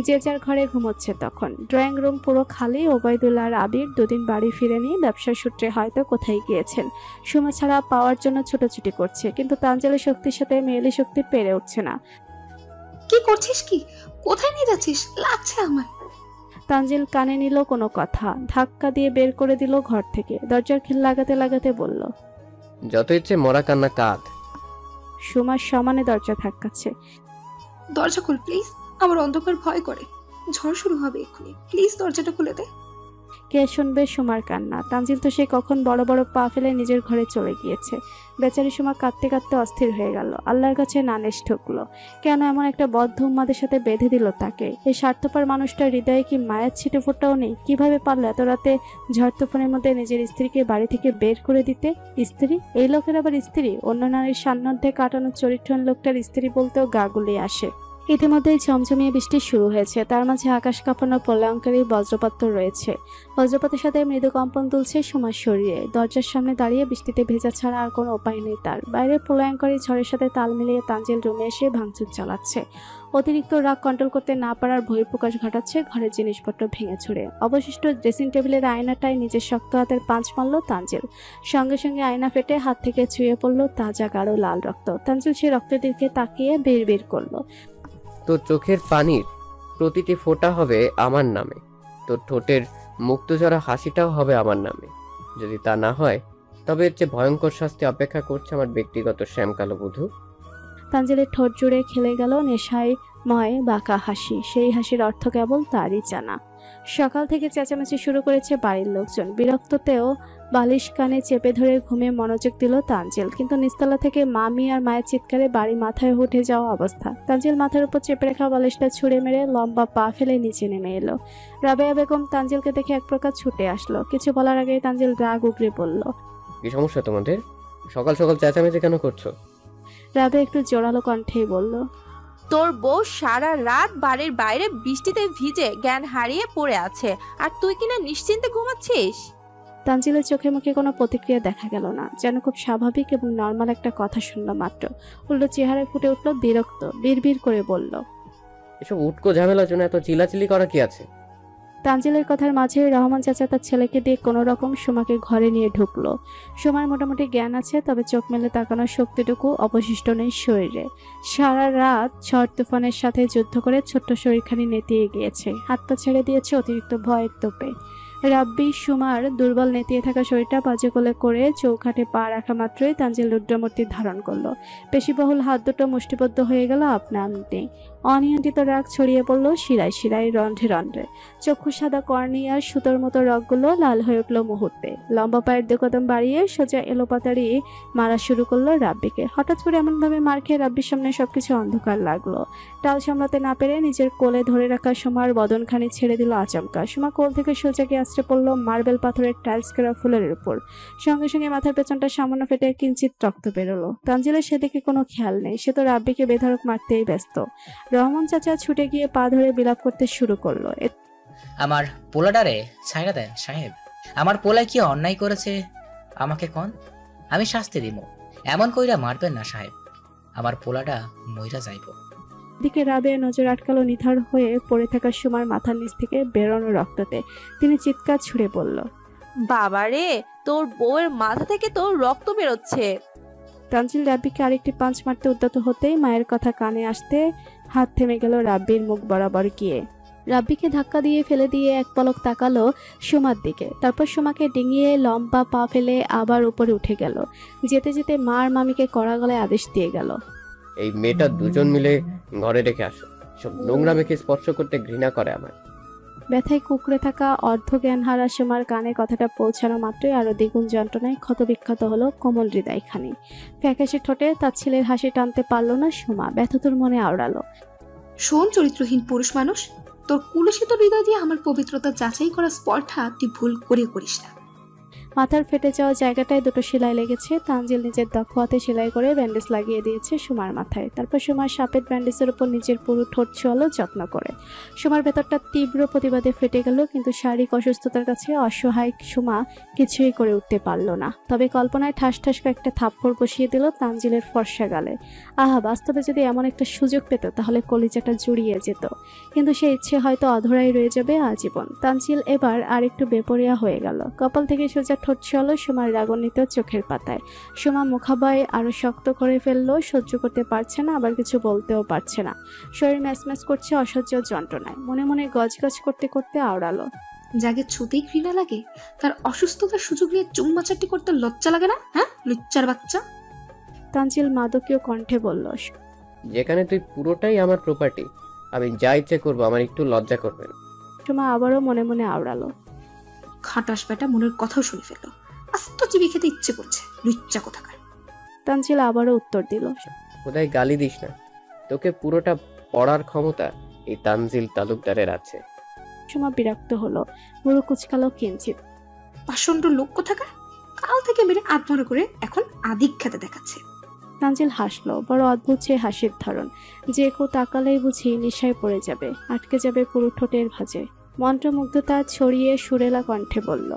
যে যার ঘরে ঘুমোচ্ছে তখন। ড্রয়িং রুম পুরো খালি। ওবায়দুল্লাহ আর আবির দুদিন বাড়ি ফিরেনি, ব্যবসার সূত্রে হয়তো কোথায় গিয়েছেন। সুমা ছাড়া পাওয়ার জন্য ছোটাছুটি করছে, কিন্তু তানজিলের শক্তির সাথে মেয়েলি শক্তি পেরে উঠছে না। কি করছিস কি? কোথায় নিয়ে যাচ্ছিস? লাগছে আমার। তানজিল কানে নিল কোনো কথা, ধাক্কা দিয়ে বের করে দিল ঘর থেকে। দরজার খিল লাগাতে লাগাতে বলল, যত ইচ্ছে মরা কান্না কাঁদ। সুমার সমানে দরজা ধাক্কাচ্ছে। দরজা খুল প্লিজ, আমার অন্ধকার ভয় করে। ঝড় শুরু হবে এক্ষুনি, প্লিজ দরজাটা খুলে দে। কে শুনবে সুমার কান্না? তানজিল তো সে কখন বড় বড় পা ফেলে নিজের ঘরে চলে গিয়েছে। বেচারি সুমা কাঁদতে কাঁদতে অস্থির হয়ে গেল। আল্লাহর কাছে নালিশ ঠুকলো, কেন এমন একটা বদ্ধ উন্মাদের সাথে বেঁধে দিল তাকে? এই স্বার্থপর মানুষটার হৃদয়ে কি মায়ের ছিটে ফোটাও নেই? কিভাবে পারলো এত রাতে ঝড় তুফানের মধ্যে নিজের স্ত্রীকে বাড়ি থেকে বের করে দিতে? স্ত্রী? এই লোকের আবার স্ত্রী? অন্য নারীর সান্নিধ্যে কাটানো চরিত্রহীন লোকটার স্ত্রী বলতেও গা গুলিয়ে আসে। ইতিমধ্যেই ঝমঝমিয়ে বৃষ্টি শুরু হয়েছে, তার মাঝে আকাশ কাঁপানো প্রলয়ঙ্কারী বজ্রপাত রয়েছে। বজ্রপাতের সাথে মৃদু কম্পন তুলছে সুমার শরীরে। দরজার সামনে দাঁড়িয়ে বৃষ্টিতে ভেজা ছাড়া আর কোনো উপায় নেই তার। বাইরে প্রলয়ঙ্কারী ঝড়ের সাথে তাল মিলিয়ে তানজিল রুমে এসে ভাঙচুর চালাচ্ছে। অতিরিক্ত রাগ কন্ট্রোল করতে না পারার বহিঃপ্রকাশ ঘটাচ্ছে, ঘরের জিনিসপত্র ভেঙে ছুড়ে। অবশিষ্ট ড্রেসিং টেবিলের আয়নাটায় নিজের শক্ত হাতের পাঁচ মারল তানজিল। সঙ্গে সঙ্গে আয়না ফেটে হাত থেকে ছুঁয়ে পড়ল তাজা গাঢ় লাল রক্ত। তানজিল সেই রক্তের দিকে তাকিয়ে বের করলো, তোর চোখের পানির প্রতিটি ফোঁটা হবে আমার নামে, তোর ঠোঁটের মুক্তঝরা হাসিটাও হবে আমার নামে। যদি তা না হয় তবে এর চেয়ে ভয়ঙ্কর শাস্তি অপেক্ষা করছে আমার ব্যক্তিগত শ্যামকালো বধূ। তানজিলের ঠোঁট জুড়ে খেলে গেল নেশায় ময় বাঁকা হাসি। সেই হাসির অর্থ কেবল তারই জানা। সকাল থেকে চেঁচামেচি শুরু করেছে বাড়ির লোকজন। বিরক্ততেও বালিশ কানে চেপে ধরে ঘুমে মনোযোগ দিল তানজিল, কিন্তু নিচতলা থেকে মামি আর মায়ের চিৎকারে বাড়ি মাথায় উঠে যাওয়া অবস্থা। তানজিল মাথার উপর চেপে রাখা বালিশটা ছুঁড়ে মেরে লম্বা পা ফেলে নিচে নেমে এলো। রাবেয়া বেগম তানজিলকে দেখে এক প্রকার ছুটে আসলো। কিছু বলার আগেই তানজিল রাগ উগরে বলল, কি সমস্যা তোমাদের? সকাল সকাল চেঁচামেচি কেন করছো? রাবেয়া একটু জোরালো কণ্ঠেই বলল, তোর বউ সারা রাত বাড়ির বাইরে বৃষ্টিতে ভিজে জ্ঞান হারিয়ে পড়ে আছে, আর তুই কিনা নিশ্চিন্তে ঘুমাচ্ছিস। তানজিলের চোখে মুখে কোনো প্রতিক্রিয়া দেখা গেল না, যেন খুব স্বাভাবিক এবং নর্মাল একটা কথা শুনলো মাত্র। উল্টো চেহারায় ফুটে উঠল বিরক্ত। বিড়বিড় করে বলল, এসব উটকো ঝামেলার জন্য এত চিলাচিলি করা কি আছে? তানজিলের কথার মাঝে রহমান চাচা তার ছেলেকে দিয়ে কোনো রকম সুমাকে ঘরে নিয়ে ঢুকলো। সুমার মোটামুটি জ্ঞান আছে, তবে চোখ মেলে তাকানোর শক্তিটুকু অবশিষ্ট নেই শরীরে। সারা রাত ঝড় তুফানের সাথে যুদ্ধ করে ছোট্ট শরীরখানি নেতিয়ে গিয়েছে। হাত পা ছেড়ে দিয়েছে অতিরিক্ত ভয়ের তোপে। রাব্বি সুমার দুর্বল নেতিয়ে থাকা শরীরটা বাজে কোলে করে চৌখাটে পা রাখা মাত্রই তানজিল রুদ্রমূর্তি ধারণ করলো। পেশিবহুল হাত দুটো মুষ্টিবদ্ধ হয়ে গেল আপনা আপনি। অনিয়ন্ত্রিত রাগ ছড়িয়ে পড়লো শিরায় শিরায়, রন্ধ্রে রন্ধ্রে। চক্ষু সাদা কর্নিয়ার সুতোর মতো রগগুলো লাল হয়ে উঠল মুহূর্তে। লম্বা পায়ের দুকদম বাড়িয়ে সোজা এলোপাতাড়ি মারা শুরু করলো রাব্বিকে। হঠাৎ করে এমনভাবে মার খেয়ে রাব্বির সামনে সবকিছু অন্ধকার লাগলো। টাল সামলাতে না পেরে নিজের কোলে ধরে রাখা সুমার বদনখানি ছেড়ে দিল আচমকা। সুমা কোল থেকে সোজা গিয়ে আছড়ে পড়লো মার্বেল পাথরের টাইলস করা ফুলের উপর। সঙ্গে সঙ্গে মাথার পেছনটা সামান্য ফেটে কিঞ্চিত রক্ত বেরোলো। তানজিলের সেদিকে কোনো খেয়াল নেই, সে তো রাব্বিকে বেধড়ক মারতেই ব্যস্ত। রহমান চাচা ছুটে গিয়ে পা ধরে বিলাপ করতে শুরু করলো, আমার পোলাডারে ছাইরা দেন সাহেব, আমার পোলায় কি অন্যায় করেছে আমাকে কন, আমি শাস্তি দিব। এমন কইরা মারবেন না সাহেব, আমার পোলাটা মইরা যাইব। দিকে রাবেয়া নজর আটকালো নিথর হয়ে পড়ে থাকা সুমার মাথার নিচ থেকে বেরোনো রক্ততে। তিনি চিৎকার ছুড়ে বলল, বাবারে, তোর বউয়ের মাথা থেকে তোর রক্ত বেরোচ্ছে। তানজিল রাব্বিকে আরেকটি পাঁচ মারতে উদ্যত হতেই মায়ের কথা কানে আসতে হাত থেমে গেল রাব্বির মুখ বরাবর গিয়ে। রাব্বিকে ধাক্কা দিয়ে ফেলে দিয়ে এক পলক তাকালো সুমার দিকে, তারপর সুমাকে ডিঙিয়ে লম্বা পা ফেলে আবার উপরে উঠে গেল। যেতে যেতে মার মামিকে কড়া গলায় আদেশ দিয়ে গেল, এই মেয়েটা দুজন মিলে ঘরে রেখে আসো, সব নোংরা মেখে স্পর্শ করতে ঘৃণা করে আমার। ব্যথায় কুকড়ে থাকা অর্ধ জ্ঞান হারা সুমার কানে কথাটা পৌঁছানো মাত্রই আরো দ্বিগুণ যন্ত্রণায় ক্ষতবিক্ষত হলো কোমল হৃদয়খানি। ফ্যাকাশে ঠোঁটে তার ছেলের হাসি টানতে পারল না সুমা, ব্যথতর মনে আওড়ালো, শোন চরিত্রহীন পুরুষ মানুষ, তোর কুলসিত হৃদয় দিয়ে আমার পবিত্রতা যাচাই করা স্পর্ধা তুই ভুল করে করিস না। মাথার ফেটে যাওয়া জায়গাটায় দুটো সেলাই লেগেছে। তানজিল নিজের দক্ষ হাতে সেলাই করে ব্যান্ডেজ লাগিয়ে দিয়েছে সুমার মাথায়। তারপর সুমার সাপের ব্যান্ডেজের উপর নিজের পুরো ঠোঁট ছোঁয়ালো যত্ন করে। সুমার ভেতরটা তীব্র প্রতিবাদে ফেটে গেল, কিন্তু শারীরিক অসুস্থতার কাছে অসহায় সুমা কিছুই করে উঠতে পারল না। তবে কল্পনায় ঠাস ঠাস কয়েকটা থাপ্পড় বসিয়ে দিল তানজিলের ফর্সা গালে। আহা, বাস্তবে যদি এমন একটা সুযোগ পেত তাহলে কলিজাটা জুড়িয়ে যেত, কিন্তু সে ইচ্ছে হয়তো অধরাই রয়ে যাবে আজীবন। তানজিল এবার আর একটু বেপরিয়া হয়ে গেল। কপাল থেকে সোজা ঠোঁট ছোঁয়ালো সুমার রাগান্বিত চোখের পাতায়। সুমা মুখাবয় আরো শক্ত করে ফেললো, সহ্য করতে পারছে না, আবার কিছু বলতেও পারছে না। শরীর ম্যাচম্যাচ করছে অসহ্য যন্ত্রণায়। মনে মনে গজগজ করতে করতে আওড়ালো, যাকে ছুতেই ঘৃণা লাগে তার অসুস্থতার সুযোগ নিয়ে চুম্মাচাটি করতে লজ্জা লাগে না? হ্যাঁ, লুচ্চার বাচ্চা। তানজিল মাদকীয় কণ্ঠে বলল, যেখানে তুই পুরোটাই আমার প্রপার্টি, আমি যা ইচ্ছে করবো, আমার একটু লজ্জা করবে না। সুমা আবারও মনে মনে আওড়ালো, খাটাস বেটা মনের কথাও শুনে ফেললো, আস্ত চিবি খেতে ইচ্ছে করছে, লুচ্চা কোথাকার। তানজিল আবারও উত্তর দিল, কোথায় গালি দিস না, তোকে পুরোটা পড়ার ক্ষমতা এই তানজিল তালুকদারের আছে। সুমা বিরক্ত হলো, বুড়ো কুচকালো কিঞ্চিত। পাষণ্ড লোক কোথাকার, কাল থেকে মেরে আত্মহত্যা করে এখন আদিক খেতে দেখাচ্ছে। তানজিল হাসলো, বড় অদ্ভুত সে হাসির ধরন। যে কেউ তাকালেই বুঝি নেশায় পড়ে যাবে, আটকে যাবে পুরো ঠোঁটের ভাঁজে। মন্ত্রমুগ্ধতা ছড়িয়ে সুরেলা কণ্ঠে বলল,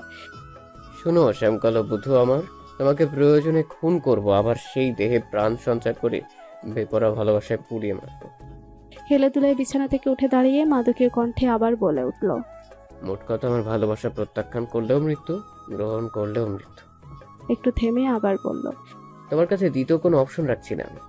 শোনো শ্যামকালো বুধু আমার, তোমাকে প্রয়োজনে খুন করব, আবার সেই দেহে প্রাণ সঞ্চার করে বেপরা ভালোবাসায় পুড়িয়ে মারব। হেলে দুলে বিছানা থেকে উঠে দাঁড়িয়ে মাদকীয় কণ্ঠে আবার বলে উঠল, মোট কথা আমার ভালোবাসা প্রত্যাখ্যান করলেও মৃত্যু, গ্রহণ করলেও মৃত্যু। একটু থেমে আবার বলল, তোমার কাছে দ্বিতীয় কোনো অপশন রাখছি না আমি।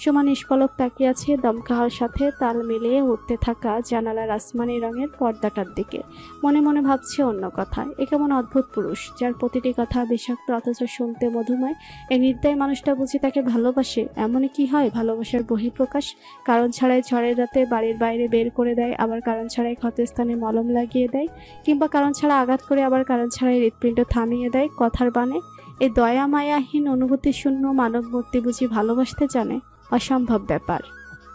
সুমা নিষ্পলক তাকিয়ে আছে দমকাহার সাথে তাল মিলিয়ে উঠতে থাকা জানালার আসমানি রঙের পর্দাটার দিকে। মনে মনে ভাবছে অন্য কথা। এ কেমন অদ্ভুত পুরুষ, যার প্রতিটি কথা বিষাক্ত অথচ শুনতে মধুময়। এই নির্দয় মানুষটা বুঝি তাকে ভালোবাসে? এমনই কি হয় ভালোবাসার বহিঃপ্রকাশ? কারণ ছাড়াই ঝড়ের রাতে বাড়ির বাইরে বের করে দেয়, আবার কারণ ছাড়াই ক্ষতস্থানে মলম লাগিয়ে দেয়, কিংবা কারণ ছাড়া আঘাত করে আবার কারণ ছাড়াই হৃৎপিণ্ড থামিয়ে দেয় কথার বানে। এই দয়া মায়াহীন অনুভূতি শূন্য মানব মূর্তি বুঝি ভালোবাসতে জানে? অসম্ভব ব্যাপার।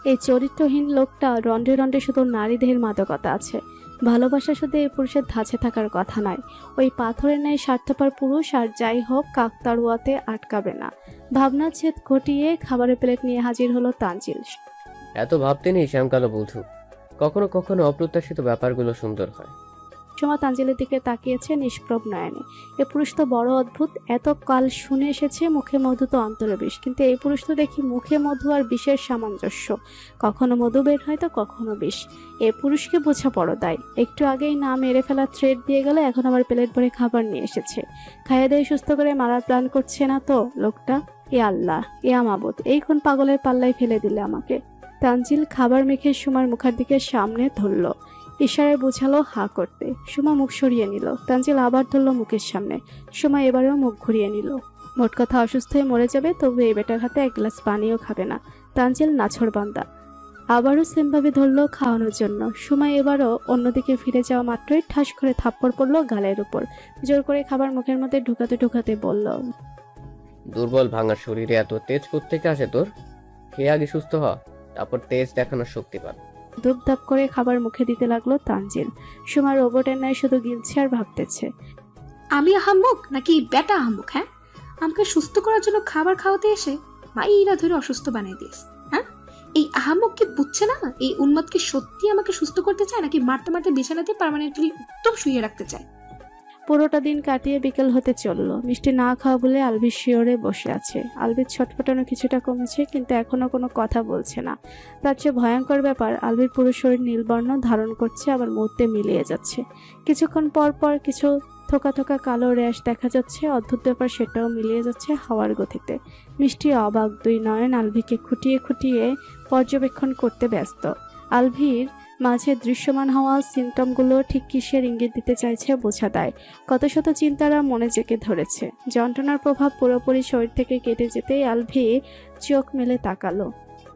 এই চরিত্রহীন লোকটা রন্ডে রন্ডে শুধু নারীদের মাদকতা আছে। ভালোবাসা শুধু এই পুরুষের ধাঁচে থাকার কথা নয়। ওই পাথরের ন্যায় স্বার্থপর পুরুষ আর যাই হোক কাকতাড়ুয়াতে আটকাবে না। ভাবনা ছেদ ঘটিয়ে খাবারের প্লেট নিয়ে হাজির হলো তানজিল। এত ভাবতে নেই শ্যামকালো বধূ, কখনো কখনো অপ্রত্যাশিত ব্যাপারগুলো সুন্দর হয়। সুমা তানজিলের দিকে তাকিয়েছে নিষ্প্রভ নয়নে। এ পুরুষ তো বড় অদ্ভুত। এত কাল শুনে এসেছে মুখে মধু তো অন্তরে বিষ, কিন্তু এই পুরুষ তো দেখি মুখে মধু আর বিষের সামঞ্জস্য। কখনো মধু বের হয় তো কখনো বিষ। এ পুরুষকে বোঝা বড় দায়। একটু আগেই না মেরে ফেলা থ্রেড দিয়ে গেলে এখন আবার প্লেট ভরে খাবার নিয়ে এসেছে। খাইয়ে দিয়ে সুস্থ করে মারার প্ল্যান করছে না তো লোকটা? এ আল্লাহ, এ আমাবত, এইক্ষণ পাগলের পাল্লায় ফেলে দিলে আমাকে। তানজিল খাবার মেখে সুমার মুখার দিকে সামনে ধরল, ইশারায় বোঝালো হা করতে। সুমা মুখ সরিয়ে নিল। তানজিল আবার ধরল মুখের সামনে। সুমা এবারেও মুখ ঘুরিয়ে নিল। মোট কথা অসুস্থ হয়ে মরে যাবে, তবু এই বেটার হাতে এক গ্লাস পানিও খাবে না। তানজিল নাছোড়বান্দা। আবারও সেমভাবে ধরলো খাওয়ানোর জন্য। সুমা এবারও অন্যদিকে ফিরে যাওয়া মাত্রই ঠাস করে থাপ্পড় পড়লো গালের উপর। জোর করে খাবার মুখের মধ্যে ঢুকাতে ঢুকাতে বলল, দুর্বল ভাঙা শরীরে এত তেজ কোত্থেকে আসে তোর? খেয়ে আগে সুস্থ হ, তারপর তেজ দেখানোর শক্তি পাবে। ধূপধাপ করে খাবার মুখে দিতে লাগলো তানজিল। সুমা রোবটের ন্যায় শুধু গিলছে আর ভাবতেছে, আমি আহাম্মক নাকি বেটা আহাম্মক? হ্যাঁ, আমাকে সুস্থ করার জন্য খাবার খাওয়াতে এসে মাইরা ধরে অসুস্থ বানিয়ে দিয়েছ। হ্যাঁ, এই আহাম্মক কি বুঝছে না এই উন্মাদ কি সত্যি আমাকে সুস্থ করতে চায়, নাকি মারতে মারতে বিছানাতে পার্মানেন্টলি একদম শুয়ে রাখতে চায়? পুরোটা দিন কাটিয়ে বিকেল হতে চললো। মিষ্টি না খাওয়া বলে আলভি শিওরে বসে আছে। আলভির ছটফটানো কিছুটা কমেছে, কিন্তু এখনো কোনো কথা বলছে না। তার চেয়ে ভয়ঙ্কর ব্যাপার, আলভির পুরো শরীর নীলবর্ণ ধারণ করছে, আবার মুহূর্তে মিলিয়ে যাচ্ছে। কিছুক্ষণ পর পর কিছু থোকা থোকা কালো র্যাশ দেখা যাচ্ছে। অদ্ভুত ব্যাপার, সেটাও মিলিয়ে যাচ্ছে হাওয়ার গতিতে। মিষ্টি অবাক, দুই নয়ন আলভিকে খুঁটিয়ে খুঁটিয়ে পর্যবেক্ষণ করতে ব্যস্ত। আলভির মাঝে দৃশ্যমান হওয়া সিমটমগুলো ঠিক কিসের ইঙ্গিত দিতে চাইছে বোঝা দেয়। কত শত চিন্তারা মনে জেঁকে ধরেছে। যন্ত্রণার প্রভাব পুরোপুরি শরীর থেকে কেটে যেতেই আলভি চোখ মেলে তাকালো।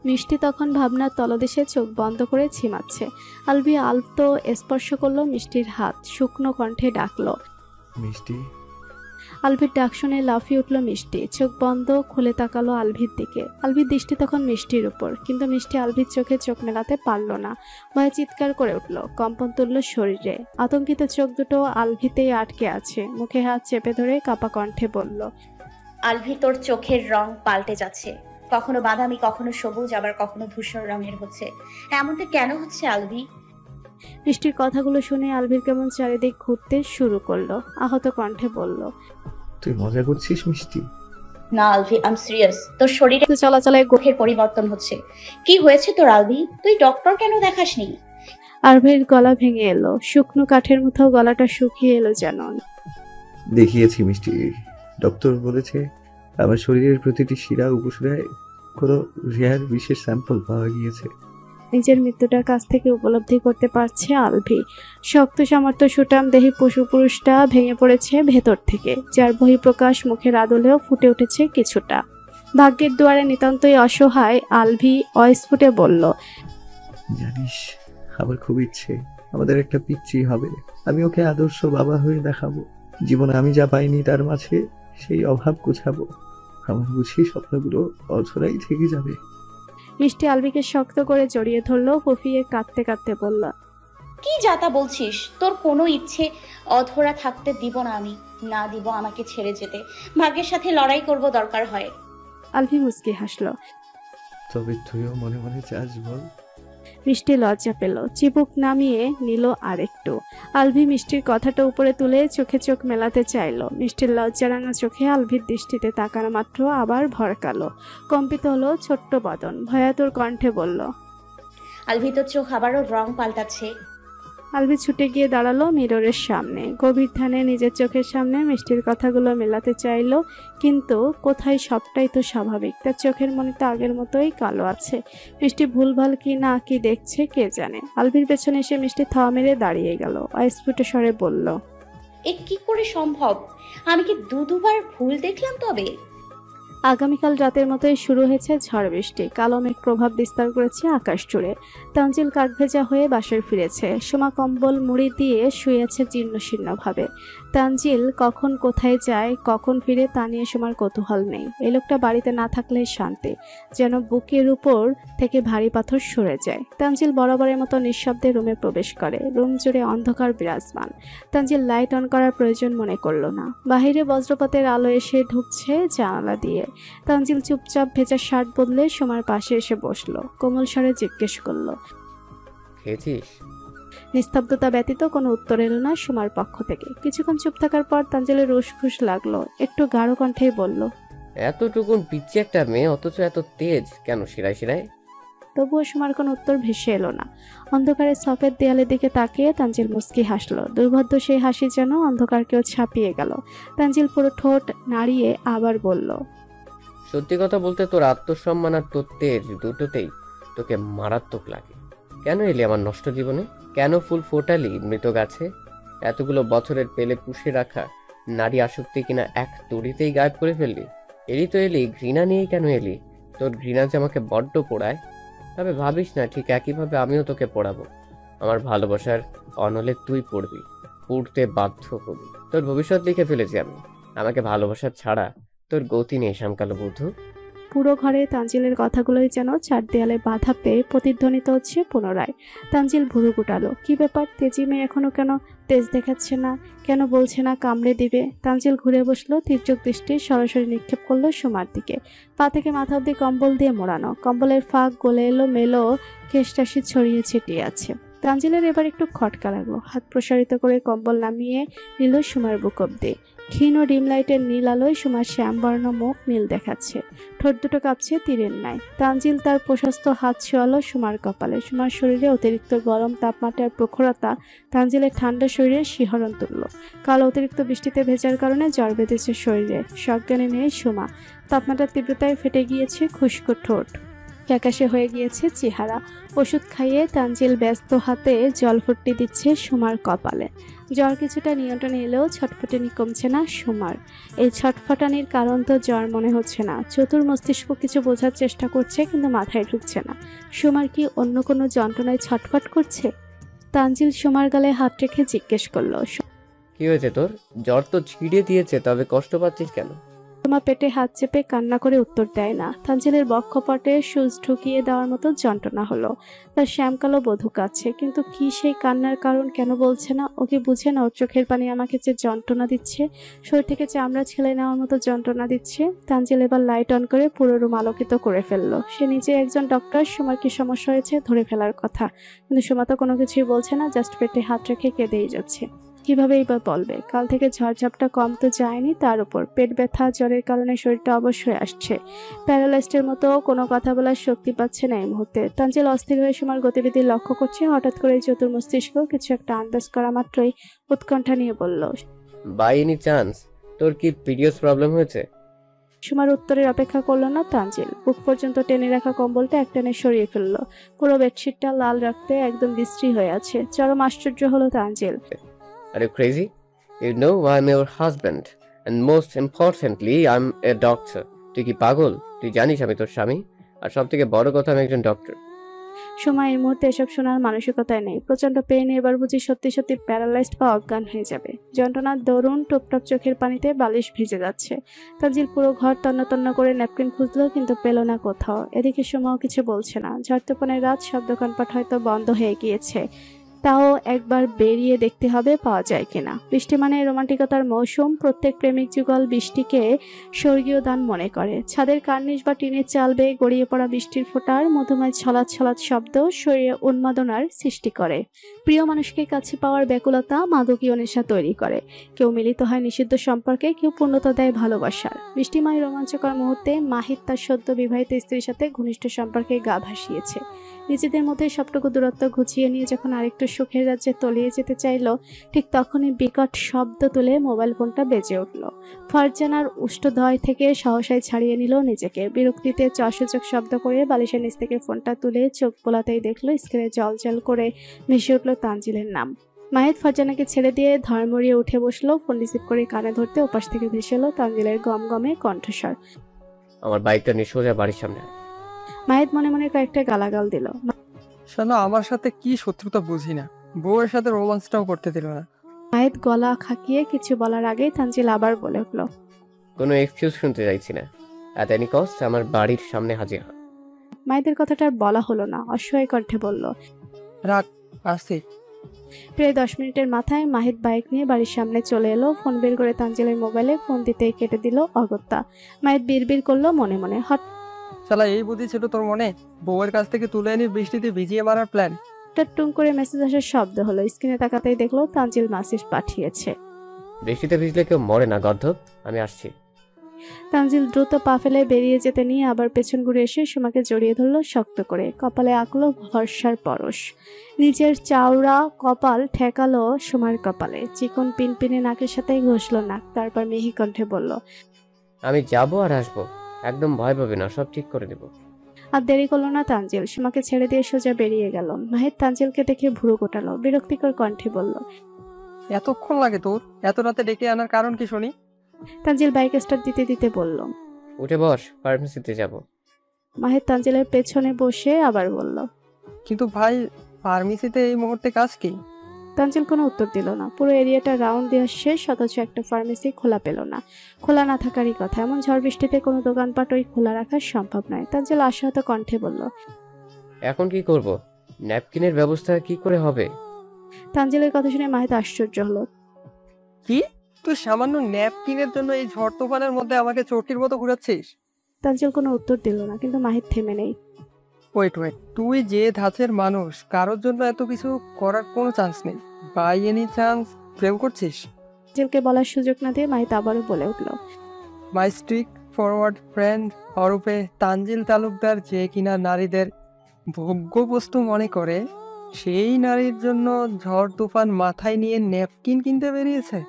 মিষ্টি তখন ভাবনার তলদেশে চোখ বন্ধ করে ঝিমাচ্ছে। আলভি আলতো স্পর্শ করলো মিষ্টির হাত, শুকনো কণ্ঠে ডাকলো, মিষ্টি। আলভির ডাক শুনে লাফিয়ে উঠল মিষ্টি। চোখ বন্ধ খুলে তাকালো আলভির দিকে। আলভির দৃষ্টি তখন মিষ্টির উপর, কিন্তু মিষ্টি আলভির চোখে চোখ মেলাতে পারল না। ভয়ে চিৎকার করে উঠল, কম্পন তুলল শরীরে। আতঙ্কিত চোখ দুটো আলভিতেই আটকে আছে। মুখে হাত চেপে ধরে কাপা কণ্ঠে বলল, আলভি, তোর চোখের রং পাল্টে যাচ্ছে, কখনো বাদামি, কখনো সবুজ, আবার কখনো ধূসর রঙের হচ্ছে। এমনটা কেন হচ্ছে আলভি? মিষ্টির কথাগুলো শুনে আলভির কেমন চারিদিক ঘুরতে শুরু করলো। আহত কণ্ঠে বলল, তুই মজা করছিস মিষ্টি? না আলভি, আই এম সিরিয়াস। তোর শরীরে চলাচলে গোখের পরিবর্তন হচ্ছে। কি হয়েছে তোর আলভি? তুই ডক্টর কেন দেখাসনি? আলভির গলা ভেঙে এলো, শুকনো কাঠের মতো গলাটা শুকিয়ে এলো যেন। দেখিয়েছি মিষ্টি, ডক্টর বলেছে আমার শরীরের প্রতিটি শিরা উপশিরায় কোনো রেয়ার বিশেষ স্যাম্পল পাওয়া গিয়েছে। নিজের মৃত্যুটার কাছ থেকে উপলব্ধি করতে পারছে আলভি। শক্ত সামর্থ্য সুটাম দেহি পশুপুরুষটা ভেঙে পড়েছে ভেতর থেকে, যার বহিঃপ্রকাশ মুখের আদলেও ফুটে উঠেছে কিছুটা। ভাগ্যের দুয়ারে নিতান্তই অসহায় আলভি অস্ফুটে বলল, জানিস, আমার খুব ইচ্ছে আমাদের একটা পিচ্চি হবে। আমি ওকে আদর্শ বাবা হয়ে দেখাবো। জীবনে আমি যা পাইনি তার মাঝে সেই অভাব গুছাবো। আমার বুঝি স্বপ্নগুলো অধরাই থেকে যাবে। মিষ্টি আলভিকে শক্ত করে জড়িয়ে ধরলো, ফুফিয়ে কাঁদতে কাঁদতে বলল, কি যাতা বলছিস? তোর কোনো ইচ্ছে অধরা থাকতে দিব না আমি। না দিব আমাকে ছেড়ে যেতে। ভাগ্যের সাথে লড়াই করব দরকার হয়। আলভি মুচকি হাসলো। তবে তুইও মনে মনে চাস বল? মিষ্টি লজ্জা পেল, চিবুক নামিয়ে নিল আরেকটু। আলভি মিষ্টির কথাটা উপরে তুলে চোখে চোখ মেলাতে চাইলো। মিষ্টির লজ্জারাঙা চোখে আলভির দৃষ্টিতে তাকানো মাত্র আবার ভরকালো। কম্পিত হলো ছোট্ট বদন, ভয়াতুর কণ্ঠে বলল, আলভি, তোর চোখ আবারও রং পাল্টাচ্ছে। আলভি ছুটে গিয়ে দাঁড়ালো মিররের সামনে। গভীর ধ্যানে নিজের চোখের সামনে মিষ্টির কথাগুলো মেলাতে চাইলো, কিন্তু কোথায়, সবটাই তো স্বাভাবিক। তার চোখের মনে তো আগের মতোই কালো আছে। মিষ্টি ভুলভাল কি না কি দেখছে কে জানে। আলভির পেছনে এসে মিষ্টি থাওয়া মেরে দাঁড়িয়ে গেল, অস্ফুট স্বরে বলল, এ কি করে সম্ভব? আমি কি দুবার ভুল দেখলাম? তবে আগামীকাল রাতের মতোই শুরু হয়েছে ঝড় বৃষ্টি। কালো মেঘ প্রভাব বিস্তার করেছে আকাশ জুড়ে। তানজিল কাকভেজা হয়ে বাসায় ফিরেছে। সোমা কম্বল মুড়ি দিয়ে শুয়েছে জীর্ণ শীর্ণভাবে। তানজিল কখন কোথায় যায়, কখন ফিরে তা নিয়ে সোমার কৌতূহল নেই। এই লোকটা বাড়িতে না থাকলে শান্তি, যেন বুকের উপর থেকে ভারী পাথর সরে যায়। তানজিল বরাবরের মতো নিঃশব্দে রুমে প্রবেশ করে। রুম জুড়ে অন্ধকার বিরাজমান। তানজিল লাইট অন করার প্রয়োজন মনে করল না। বাহিরে বজ্রপাতের আলো এসে ঢুকছে জানালা দিয়ে। তানজিল চুপচাপ ভেজা শার্ট বদলে সোমার পাশে এসে বসলো। কোমল স্বরে জিজ্ঞেস করলো, খেয়েছিস? নিস্তব্ধতা ব্যতীত কোনো উত্তর এলো না সোমার পক্ষ থেকে। কিছুক্ষণ চুপ থাকার পর তানজিলের রুসখুস লাগলো, একটু গাঢ় কণ্ঠেই বলল, এতটুকুন পিচ্ছি একটা মেয়ে, অথচ এত তেজ কেন শিরায় শিরায়? তবুও সোমার কোনো উত্তর ভেসে এলো না। অন্ধকারের সফেদ দেয়ালের দিকে তাকিয়ে তানজিল মুচকি হাসলো। দুর্বোধ্য সেই হাসি যেন অন্ধকারকেও ছাপিয়ে গেল। তানজিল পুরো ঠোঁট নাড়িয়ে আবার বলল, সত্যি কথা বলতে তোর আত্মসম্মান আর তোর তেজ দুটোতেই তোকে মারাত্মক লাগে। কেন এলি আমার নষ্ট জীবনে? কেন ফুল ফোটালি মৃত গাছে? এতগুলো বছরের পেলে পুষে রাখা নারী আসক্তি কিনা এক তড়িতেই গায়েব করে ফেললি। এলি তো এলি, ঘৃণা নিয়েই কেন এলি? তোর ঘৃণা যে আমাকে বড্ড পোড়ায়। তবে ভাবিস না, ঠিক একইভাবে আমিও তোকে পড়াবো। আমার ভালোবাসার অনলে তুই পড়বি, পড়তে বাধ্য হবি। তোর ভবিষ্যৎ লিখে ফেলেছি আমি। আমাকে ভালোবাসার ছাড়া তোর গতি নেই শ্যামকালো বুদ্ধু। পুরো ঘরে তানজিলের কথাগুলোই যেন চার দেয়ালে বাধা পেয়ে প্রতিধ্বনিত হচ্ছে পুনরায়। তানজিল ভুরু গুটালো, কি ব্যাপার? তেজি মেয়ে এখনো কেন তেজ দেখাচ্ছে না? কেন বলছে না কামড়ে দিবে? তানজিল ঘুরে বসলো, তীর্যক দৃষ্টি সরাসরি নিক্ষেপ করলো সোমার দিকে। পা থেকে মাথা অব্দি কম্বল দিয়ে মোড়ানো। কম্বলের ফাঁক গলে এলো মেলো কেশটাশি ছড়িয়ে ছিটিয়ে আছে। তানজিলের এবার একটু খটকা লাগলো। হাত প্রসারিত করে কম্বল নামিয়ে নিল সোমার বুক অব্দি। ক্ষীণ ডিম লাইটের নীল আলোয় সোমার শ্যামবর্ণ মুখ নীল দেখাচ্ছে। ঠোঁট দুটো কাঁপছে তীরের ন্যায়। তানজিল তার প্রশস্ত হাত ছোঁয়ালো সোমার কপালে। সোমার শরীরে অতিরিক্ত গরম তাপমাত্রার প্রখরতা তানজিলের ঠান্ডা শরীরে শিহরণ তুলল। কাল অতিরিক্ত বৃষ্টিতে ভেজার কারণে জ্বর বেঁধেছে শরীরে। সজ্ঞানে নেই সোমা। তাপমাত্রার তীব্রতায় ফেটে গিয়েছে খুশকো ঠোঁট, ফ্যাকাশে হয়ে গিয়েছে চেহারা। ওষুধ খাইয়ে তানজিল ব্যস্ত হাতে জলফুট্টি দিচ্ছে সোমার কপালে। জ্বর কিছুটা নিয়ন্ত্রণে এলেও ছটফটানি কমছে না সোমার। এই ছটফটানির কারণ তো জ্বর মনে হচ্ছে না। চতুর মস্তিষ্ক কিছু বোঝার চেষ্টা করছে, কিন্তু মাথায় ঢুকছে না। সোমার কি অন্য কোনো যন্ত্রণায় ছটফট করছে? তানজিল সোমার গালে হাত রেখে জিজ্ঞেস করলো, কি হয়েছে তোর? জ্বর তো ছিঁড়ে দিয়েছে, তবে কষ্ট পাচ্ছিস কেন? সোমা পেটে হাত চেপে কান্না করে উত্তর দেয় না। তানজিলের বক্ষপটে সুচ ঢুকিয়ে দেওয়ার মতো যন্ত্রণা হলো। তার শ্যামকালো বধূ কাছে, কিন্তু কি সেই কান্নার কারণ কেন বলছে না? ওকে বুঝে না ওর চোখের পানি আমাকে যে যন্ত্রণা দিচ্ছে, শরীর থেকে চামড়া ছেলে নেওয়ার মতো যন্ত্রণা দিচ্ছে। তানজিল এবার লাইট অন করে পুরো রুম আলোকিত করে ফেললো। সে নিজে একজন ডক্টর, সোমার কি সমস্যা হয়েছে ধরে ফেলার কথা, কিন্তু সোমা তো কোনো কিছুই বলছে না, জাস্ট পেটে হাত রেখে কেঁদেই যাচ্ছে। কিভাবেই বা বলবে? কাল থেকে ঝড়ঝাপটা কম তো যায়নি, তার উপর পেট ব্যথা জ্বরের কারণে শরীরটা অবশ্যই আসছে। প্যারালাইজডের মতো কোনো কথা বলার শক্তি পাচ্ছে না এই মুহূর্তে। তানজিল অস্থির হয়ে সোমার গতিবিধি লক্ষ্য করছে। হঠাৎ করে চতুর মস্তিষ্ক কিছু একটা আন্দাজ করা মাত্রই উৎকণ্ঠা নিয়ে বলল, বাই এনি চান্স তোর কি পিরিয়ডস প্রবলেম হয়েছে? সোমার উত্তরের অপেক্ষা করলো না তানজিল। বুক পর্যন্ত টেনে রাখা কম্বলটা একটানে সরিয়ে ফেললো। পুরো বেডশিটটা লাল রাখতে একদম বিশ্রী হয়ে আছে। চরম আশ্চর্য হলো Tanzil. Are you crazy? You know I'm your husband and most importantly I'm a doctor. তুই কি পাগল? তুই জানিস আমি তোর স্বামী, আর সব থেকে বড় কথা আমি একজন ডক্টর। সময় এই মুহূর্তে এসব শোনার মানসিকতায় নেই। প্রচন্ড পেইনে এবার বুঝি সত্যি সত্যি প্যারালাইজড বা অজ্ঞান হয়ে যাবে। যন্ত্রণার দরুন টপটপ চোখের পানিতে বালিশ ভিজে যাচ্ছে। তানজিল পুরো ঘর তন্ন তন্ন করে ন্যাপকিন খুঁজলো, কিন্তু পেল না কোথাও। এদিকে সময়ও কিছু বলছে না। ঝড়তুফানের রাত, সব দোকানপাট হয়তো বন্ধ হয়ে গিয়েছে। তাও একবার বেরিয়ে দেখতে হবে পাওয়া যায় কিনা। বৃষ্টি মানে রোমান্টিকতার মৌসুম। প্রত্যেক প্রেমিক যুগল বৃষ্টিকে স্বর্গীয় দান মনে করে। ছাদের কার্নিশ বা টিনের চাল বেয়ে গড়িয়ে পড়া বৃষ্টির ফোঁটার মধুময় ছলাৎ ছলাৎ শব্দ শরীরে উন্মাদনার সৃষ্টি করে। প্রিয় মানুষকে কাছে পাওয়ার ব্যাকুলতা মাদকীয় নেশা তৈরি করে। কেউ মিলিত হয় নিষিদ্ধ সম্পর্কে, কেউ পূর্ণতা দেয় ভালোবাসার। বৃষ্টিময় রোমাঞ্চকর মুহূর্তে মাহিদ তার সদ্য বিবাহিত স্ত্রীর সাথে ঘনিষ্ঠ সম্পর্কে গা ভাসিয়েছে। নিজেদের মধ্যে সবটুকু দূরত্ব ঘুচিয়ে নিয়ে যখন আরেকটু সুখের রাজ্যে তলিয়ে যেতে চাইল, ঠিক তখনই বিকট শব্দ তুলে মোবাইল ফোনটা বেজে উঠল। ফারজানার উষ্ঠদয় থেকে সহসায় ছাড়িয়ে নিল নিজেকে। বিরক্তিতে চসূচক শব্দ করে বালিশের নিচ থেকে ফোনটা তুলে চোখ বোলাতেই দেখলো স্ক্রিনে জল করে ভেসে উঠল তানজিলের নাম। মাহিদ ফারজানাকে ছেড়ে দিয়ে ধর্মড়িয়ে উঠে বসলো। ফোন রিসিভ করে কানে ধরতে ওপাশ থেকে ভেসে এলো তানজিলের গমগমে কণ্ঠস্বর। আমার বাইকটা নিয়ে সোজা বাড়ির সামনে। মাহিদ মনে মনে কয়েকটা গালাগাল দিল। শোনো, আমার সাথে কি শত্রুতা বুঝি না, বউয়ের সাথে রোমান্সটাও করতে দিল না। মাহিদ গলা খাকিয়ে কিছু বলার আগেই তানজিল আবার বলে উঠল, কোনো এক্সকিউজ শুনতে চাইছি না, এট এনি কস্ট আমার বাড়ির সামনে হাজির হ। মাহিদের কথাটা আর বলা হলো না। অসহায় কণ্ঠে বলল, রাখ, আসছি। প্রায় 10 মিনিটের মাথায় মাহিদ বাইক নিয়ে বাড়ির সামনে চলে এলো। ফোন বের করে তানজিলের মোবাইলে ফোন দিতেই কেটে দিল অগত্যা। মাহিদ বিড়বিড় করলো মনে মনে, শালা এই বুদ্ধি ছিল তোর মনে? বউয়ের কাছ থেকে তুলে এনে বৃষ্টিতে ভিজিয়ে মারার প্ল্যান? টুং করে মেসেজ আসার শব্দ হলো। স্ক্রিনে তাকাতেই দেখলো তানজিল মেসেজ পাঠিয়েছে। বৃষ্টিতে ভিজলে কেউ মরে না গর্ধব, আমি আসছি। তানজিল দ্রুত পা ফেলে বেরিয়ে যেতে নিয়ে আবার পেছন ঘুরে এসে সোমাকে জড়িয়ে ধরলো শক্ত করে। কপালে আঁকলো ভরসার পরশ। নিজের চাওড়া কপাল ঠেকালো সোমার কপালে। চিকন পিনপিনে নাকের সাথেই ঘষলো নাক। তারপর মিহি কণ্ঠে বলল, আমি যাবো আর আসবো, একদম ভয় পাবে না, সব ঠিক করে দেব। আর দেরি করলো না তানজিল। সোমাকে ছেড়ে দিয়ে সোজা বেরিয়ে গেল। মাহিদ তানজিলকে দেখে ভুরু গোটালো। বিরক্তিকর কণ্ঠে বলল, এতক্ষণ লাগে তোর? এত রাতে ডেকে আনার কারণ কি শুনি? তানজিল বাইক স্টার্ট দিতে দিতে বলল, উঠে বস, ফার্মেসিতে যাব। মাহিদ তানজিলের পেছনে বসে আবার বলল, কিন্তু ভাই, ফার্মেসিতে এই মুহূর্তে কাজ কি? তানজিল কোনো উত্তর দিল না। পুরো এরিয়াটা রাউন্ড দেওয়া শেষ, অথচ একটা ফার্মেসি খোলা পেল না। খোলা না থাকারই কথা। এমন ঝড় বৃষ্টিতে কোনো দোকানপাট ওই খোলা রাখা সম্ভব নয়। তানজিল আশাহত কণ্ঠে বলল, এখন কি করব? ন্যাপকিনের ব্যবস্থা কি করে হবে? তানজিলের কথা শুনে মাহিদ আশ্চর্য হলো। কি, তুই সামান্য ন্যাপকিনের জন্য এই ঝড় তুফানের মধ্যে আমাকে চোরটির মতো ঘুরাচ্ছিস? তানজিল কোনো উত্তর দিল না, কিন্তু মাহিদ থেমে নেই। ওয়েট, তুই যে ধাঁচের মানুষ, কারোর জন্য এত কিছু করার কোনো চান্স নেই। বাই এনি চান্স প্রেম করছিস? তানজিলকে বলার সুযোগ না দিয়ে মাহিদ আবারও বলে উঠল, মাই স্ট্রিক ফরওয়ার্ড ফ্রেন্ড অরূপে তানজিল তালুকদার, যে কিনা নারীদের ভোগ্য বস্তু মনে করে, সেই নারীর জন্য ঝড় তুফান মাথায় নিয়ে ন্যাপকিন কিনতে বেরিয়েছে?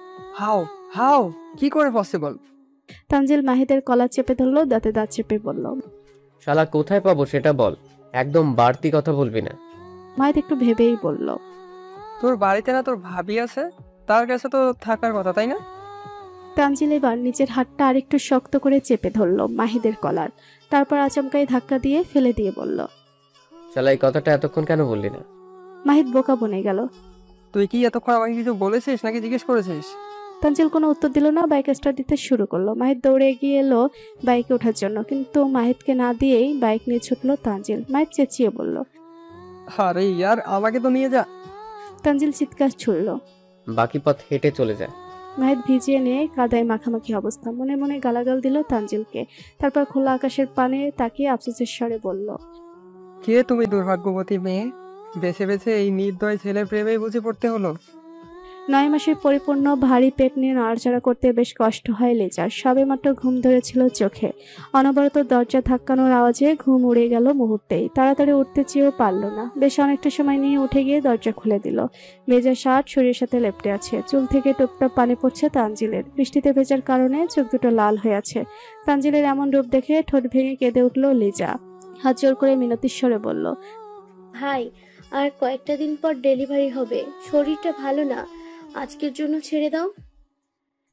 হাউ কি করে পসিবল? তানজিল মাহিদের কলা চেপে ধরলো, দাঁতে দাঁত চেপে বলল, শালা কোথায় পাবো সেটা বল, একদম বাড়তি কথা বলবি না। মাহিদ একটু ভেবেই বলল, তোর বাড়িতে না তোর ভাবি আছে? তার কাছে তো থাকার কথা, তাই না? তানজিল এবার নিজের হাতটা আরেকটু শক্ত করে চেপে ধরলো মাহিদের কলার। তারপর আচমকাই ধাক্কা দিয়ে ফেলে দিয়ে বলল, শালা এই কথাটা এতক্ষণ কেন বললি না? মাহিদ বোকা বনে গেল। তুই কি এতক্ষণ আমাকে কিছু বলেছিস নাকি জিজ্ঞেস করেছিস? তানজিল কোনো উত্তর দিল না, বাইক স্টার্ট দিতে শুরু করলো। মাহিত দৌড়ে এগিয়ে এলো বাইকে ওঠার জন্য, কিন্তু মাহিতকে না দিয়েই বাইক নিয়ে ছুটলো তানজিল। মাহিত চেঁচিয়ে বলল, আরে ইয়ার, আমাকে তো নিয়ে যা। তানজিল চিৎকার ছুড়ল। বাকি পথ হেঁটে চলে যায়। মাহিত ভিজিয়ে নিয়ে কাদায় মাখামাখি অবস্থা, মনে মনে গালাগাল দিল তানজিলকে। তারপর খোলা আকাশের পানে তাকিয়ে আফসোসের স্বরে বলল, কে তুমি দুর্ভাগ্যবতী মেয়ে? বেছে বেছে এই নির্দয় ছেলের প্রেমে বুঝে পড়তে হলো। 9 মাসের পরিপূর্ণ ভারী পেট নিয়ে নড়াচড়া করতে বেশ কষ্ট হয় লিজার। সবেমাত্র ঘুম ধরেছিল চোখে। অনবরত দরজা ধাক্কানোর আওয়াজে ঘুম উড়ে গেল মুহূর্তেই। তাড়াতাড়ি উঠতে চেয়েও পারল না। বেশ অনেকটা সময় নিয়ে উঠে গিয়ে দরজা খুলে দিল। ভেজা শার্ট শরীরের সাথে লেপটে আছে, চুল থেকে টুপটাপ পানি পড়ছে তানজিলের। বৃষ্টিতে ভেজার কারণে চোখ দুটো লাল হয়ে আছে। তানজিলের এমন রূপ দেখে ঠোঁট ভেঙে কেঁদে উঠল লিজা। হাত জোর করে মিনতির স্বরে বলল, ভাই, আর কয়েকটা দিন পর ডেলিভারি হবে, শরীরটা ভালো না, আজকের জন্য ছেড়ে দাও।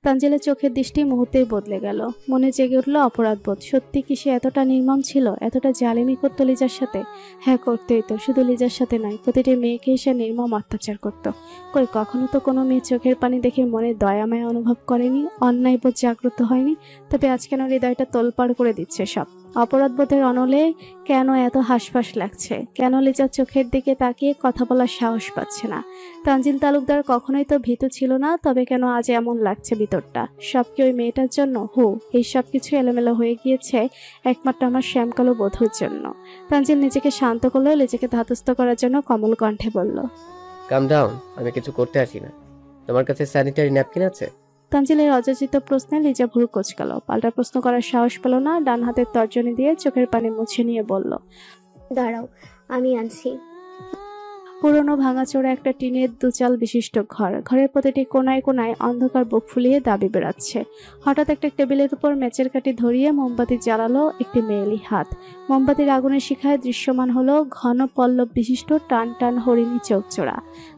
তানজিলের চোখের দৃষ্টি মুহূর্তেই বদলে গেল। মনে জেগে উঠল অপরাধবোধ। সত্যি কি সে এতটা নির্মম ছিল? এতটা জালিমি করতো লিজার সাথে? হ্যাঁ, করতেই তো। শুধু লিজার সাথে নয়, প্রতিটি মেয়েকে সে নির্মম অত্যাচার করত। কই কখনো তো কোনো মেয়ে চোখের পানি দেখে মনে দয়ামায়া অনুভব করেনি, অন্যায়বোধ জাগ্রত হয়নি। তবে আজ কেন হৃদয়টা তোলপাড় করে দিচ্ছে সব? অপরাধবোধের অনলে কেন এত হাসফাস লাগছে? কেন লিজার চোখের দিকে তাকিয়ে কথা বলার সাহস পাচ্ছে না? তানজিল তালুকদার কখনোই তো ভীতু ছিল না, তবে কেন আজ এমন লাগছে ভিতরটা? সব কি ওই মেয়েটার জন্য? এই সব কিছু এলোমেলো হয়ে গিয়েছে একমাত্র আমার শ্যামকালো বধূর জন্য। তানজিল নিজেকে শান্ত করলো, নিজেকে ধাতস্থ করার জন্য কমল কণ্ঠে বলল, কাম ডাউন, আমি কিছু করতে আসি না। তোমার কাছে স্যানিটারি ন্যাপকিন আছে? তানজিলের অযাচিত প্রশ্নে লিজা ভুরু কোঁচকালো। পাল্টা প্রশ্ন করার সাহস পেল না। ডান হাতের তর্জনী দিয়ে চোখের পানি মুছে নিয়ে বলল, দাঁড়াও, আমি আনছি। পুরনো ভাঙাচোরা একটা টিনের দুচাল বিশিষ্ট ঘর। ঘরের প্রতিটি কোনায় কোনায় অন্ধকার বুক ফুলিয়ে দাবি বেড়াচ্ছে। হঠাৎ একটা টেবিলের উপর মেচের কাঠি ধরিয়ে মোমবাতি জ্বালালো একটি মেয়েলি হাত। মোমবাতির আগুনের শিখায় দৃশ্যমান হলো ঘন পল্লব বিশিষ্ট টান টান হরিণী চোখজোড়া,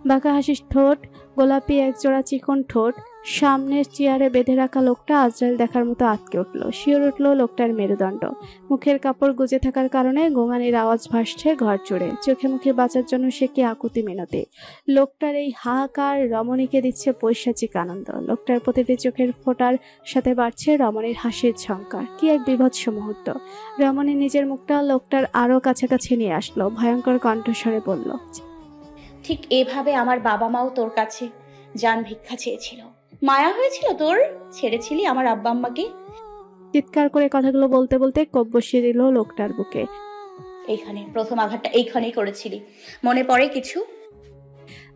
বাঁকা হাসির ঠোঁট, গোলাপি একজোড়া চিকন ঠোঁট। সামনের চেয়ারে বেঁধে রাখা লোকটা আজরাইল দেখার মতো আটকে উঠল। শিওর উঠল লোকটার মেরুদণ্ড। মুখের কাপড় গুজে থাকার কারণে গোঙানির আওয়াজ ভাসছে ঘর জুড়ে। চোখে মুখে বাঁচার জন্য সে কি আকুতি মিনতি। লোকটার এই হাহাকার রমণীকে দিচ্ছে পৈশাচিক আনন্দ। লোকটার প্রতিটি চোখের ফোঁটার সাথে বাড়ছে রমণীর হাসির ঝঙ্কার। কি এক বিভৎস মুহূর্ত। রমণী নিজের মুখটা লোকটার আরো কাছাকাছি নিয়ে আসলো, ভয়ঙ্কর কণ্ঠস্বরে বলল, ঠিক এভাবে আমার বাবা মাও তোর কাছে জান ভিক্ষা চেয়েছিল। মায়া হয়েছিল তোর, ছেড়েছিলি আমার আব্বা আম্মাকে। চিৎকার করে কথাগুলো বলতে বলতে কোপ বসিয়ে দিল লোকটার বুকে। এইখানে প্রথম আঘাতটা এইখানেই করেছিলি, মনে পড়ে কিছু?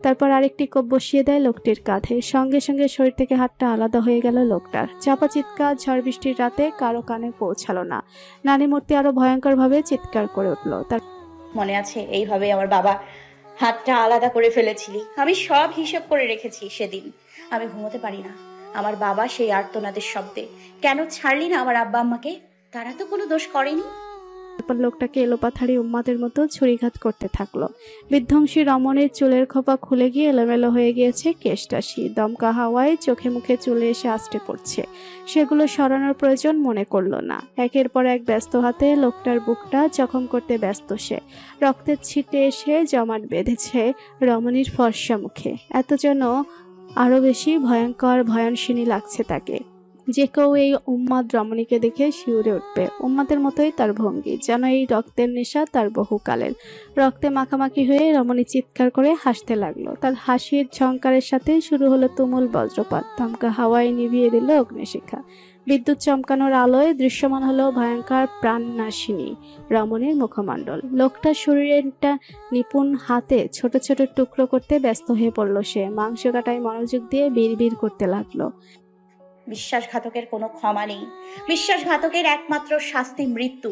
তারপর আরেকটি কোপ বসিয়ে দেয় লোকটির কাঁধে। সঙ্গে সঙ্গে শরীর থেকে হাতটা আলাদা হয়ে গেল লোকটার। চাপা চিৎকার ঝড় বৃষ্টির রাতে কারো কানে পৌঁছালো না। নানি মূর্তি আরো ভয়ঙ্কর ভাবে চিৎকার করে উঠল। তার মনে আছে এইভাবে আমার বাবা হাতটা আলাদা করে ফেলেছিলি? আমি সব হিসাব করে রেখেছি সেদিন। আমি ঘুমোতে পারি না আমার বাবা সেই আর্তনাদের শব্দে। কেন ছাড়লি না আমার আব্বা আম্মাকে? তারা তো কোনো দোষ করেনি। তারপর লোকটাকে এলোপাথারি উম্মাদের মতো ছুরিঘাত করতে থাকলো। বিধ্বংসী রমণীর চুলের খোপা খুলে গিয়ে এলোমেলো হয়ে গিয়েছে কেশটাশি। দমকা হাওয়ায় চোখে মুখে চুলে এসে আষ্টে পড়ছে। সেগুলো সরানোর প্রয়োজন মনে করলো না। একের পর এক ব্যস্ত হাতে লোকটার বুকটা জখম করতে ব্যস্ত সে। রক্তের ছিটে এসে জমাট বেঁধেছে রমণীর ফর্সা মুখে। এত যেন আরো বেশি ভয়ঙ্কর ভয়নশিনী লাগছে তাকে। যে কেউ এই উম্মাদ রমণীকে দেখে শিউরে উঠবে। উম্মাদের মতোই তার ভঙ্গি, যেন এই রক্তের নেশা তার বহুকালের। রক্তে মাখামাখি হয়ে রমণী চিৎকার করে হাসতে লাগলো। তার হাসির ঝংকারের সাথে শুরু হলো তুমুল বজ্রপাত। দমকা হাওয়ায় নিভিয়ে দিল অগ্নিশিখা। বিদ্যুৎ চমকানোর আলোয় দৃশ্যমান হলো ভয়ঙ্কর প্রাণনাশিনী রমণীর মুখমণ্ডল। লোকটার শরীরেরটা নিপুণ হাতে ছোট ছোট টুকরো করতে ব্যস্ত হয়ে পড়ল সে। মাংস কাটায় মনোযোগ দিয়ে বিড়বিড় করতে লাগলো, বিশ্বাসঘাতকের কোনো ক্ষমা নেই। বিশ্বাসঘাতকের একমাত্র শাস্তি মৃত্যু।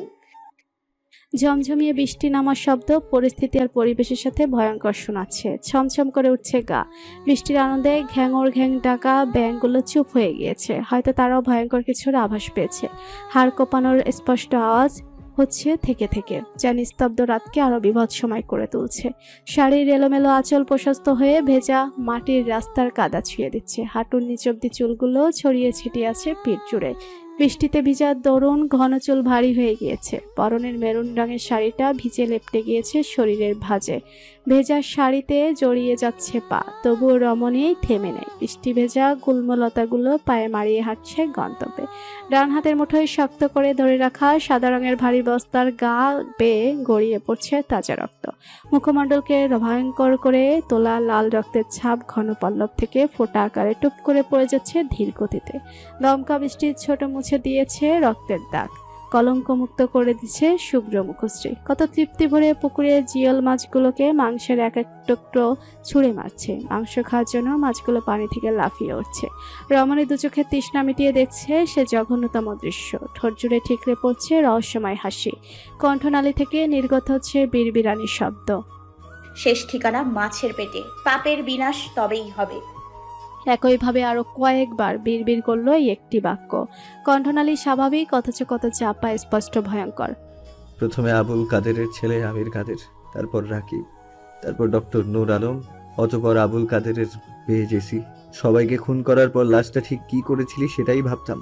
ঝমঝমিয়ে বৃষ্টি নামার শব্দ পরিস্থিতি আর পরিবেশের সাথে ভয়ঙ্কর শোনাচ্ছে। ছমছম করে উঠছে গা। বৃষ্টির আনন্দে ঘ্যাঙর ঘ্যাং ডাকা ব্যাঙগুলো চুপ হয়ে গিয়েছে। হয়তো তারাও ভয়ঙ্কর কিছুর আভাস পেয়েছে। হাড় কোপানোর স্পষ্ট আওয়াজ হচ্ছে থেকে থেকে, যা নিস্তব্ধ রাতকে আরো বিভৎসময় করে তুলছে। শাড়ির এলোমেলো আঁচল প্রশস্ত হয়ে ভেজা মাটির রাস্তার কাদা ছুঁয়ে দিচ্ছে। হাঁটুর নিচ অব্দি চুলগুলো ছড়িয়ে ছিটিয়ে আছে পিঠ জুড়ে। বৃষ্টিতে ভিজা দরুন ঘন চুল ভারী হয়ে গিয়েছে। পরনের মেরুন রঙের শাড়িটা ভিজে লেপটে গিয়েছে শরীরের ভাঁজে। ভেজা শাড়িতে জড়িয়ে যাচ্ছে পা, তবুও রমণী থেমে নেই। বৃষ্টি ভেজা গুল্মলতাগুলো পায়ে মারিয়ে হাঁটছে গন্তব্যে। ডান হাতের মুঠোয় শক্ত করে ধরে রাখা সাদা রঙের ভারী বস্তার গা বেয়ে গড়িয়ে পড়ছে তাজা রক্ত। মুখমণ্ডলকে ভয়ঙ্কর করে তোলা লাল রক্তের ছাপ ঘন পল্লব থেকে ফোঁটা আকারে টুপ করে পড়ে যাচ্ছে ধীর গতিতে। দমকা বৃষ্টির ছোট মুছে দিয়েছে রক্তের দাগ, কলঙ্ক মুক্ত করে দিচ্ছে শুভ্র মুখশ্রী। কত তৃপ্তি ভরে পুকুরে জিয়ল মাছগুলোকে মাংসের এক এক টুকরো ছুঁড়ে মারছে। মাংস খাওয়ার জন্য মাছগুলো পানি থেকে লাফিয়ে উঠছে। রমণী দু চোখে তৃষ্ণা মিটিয়ে দেখছে সে জঘন্যতম দৃশ্য। ঠোঁট জুড়ে ঠিকরে পড়ছে রহস্যময় হাসি, কণ্ঠনালী থেকে নির্গত হচ্ছে বিড়বিড়ানি শব্দ। শেষ ঠিকানা মাছের পেটে, পাপের বিনাশ তবেই হবে। একইভাবে আরো কয়েকবার বিড়বিড় করলো এই একটি বাক্য। কণ্ঠনালী স্বাভাবিক, অথচ কত চাপা, স্পষ্ট, ভয়ঙ্কর। প্রথমে আবুল কাদেরের ছেলে আমির কাদের, তারপর রাকিব, তারপর ডক্টর নূর আলম, অতঃপর আবুল কাদেরের মেয়ে জেসি। সবাইকে খুন করার পর লাশটা ঠিক কি করেছিলি সেটাই ভাবতাম।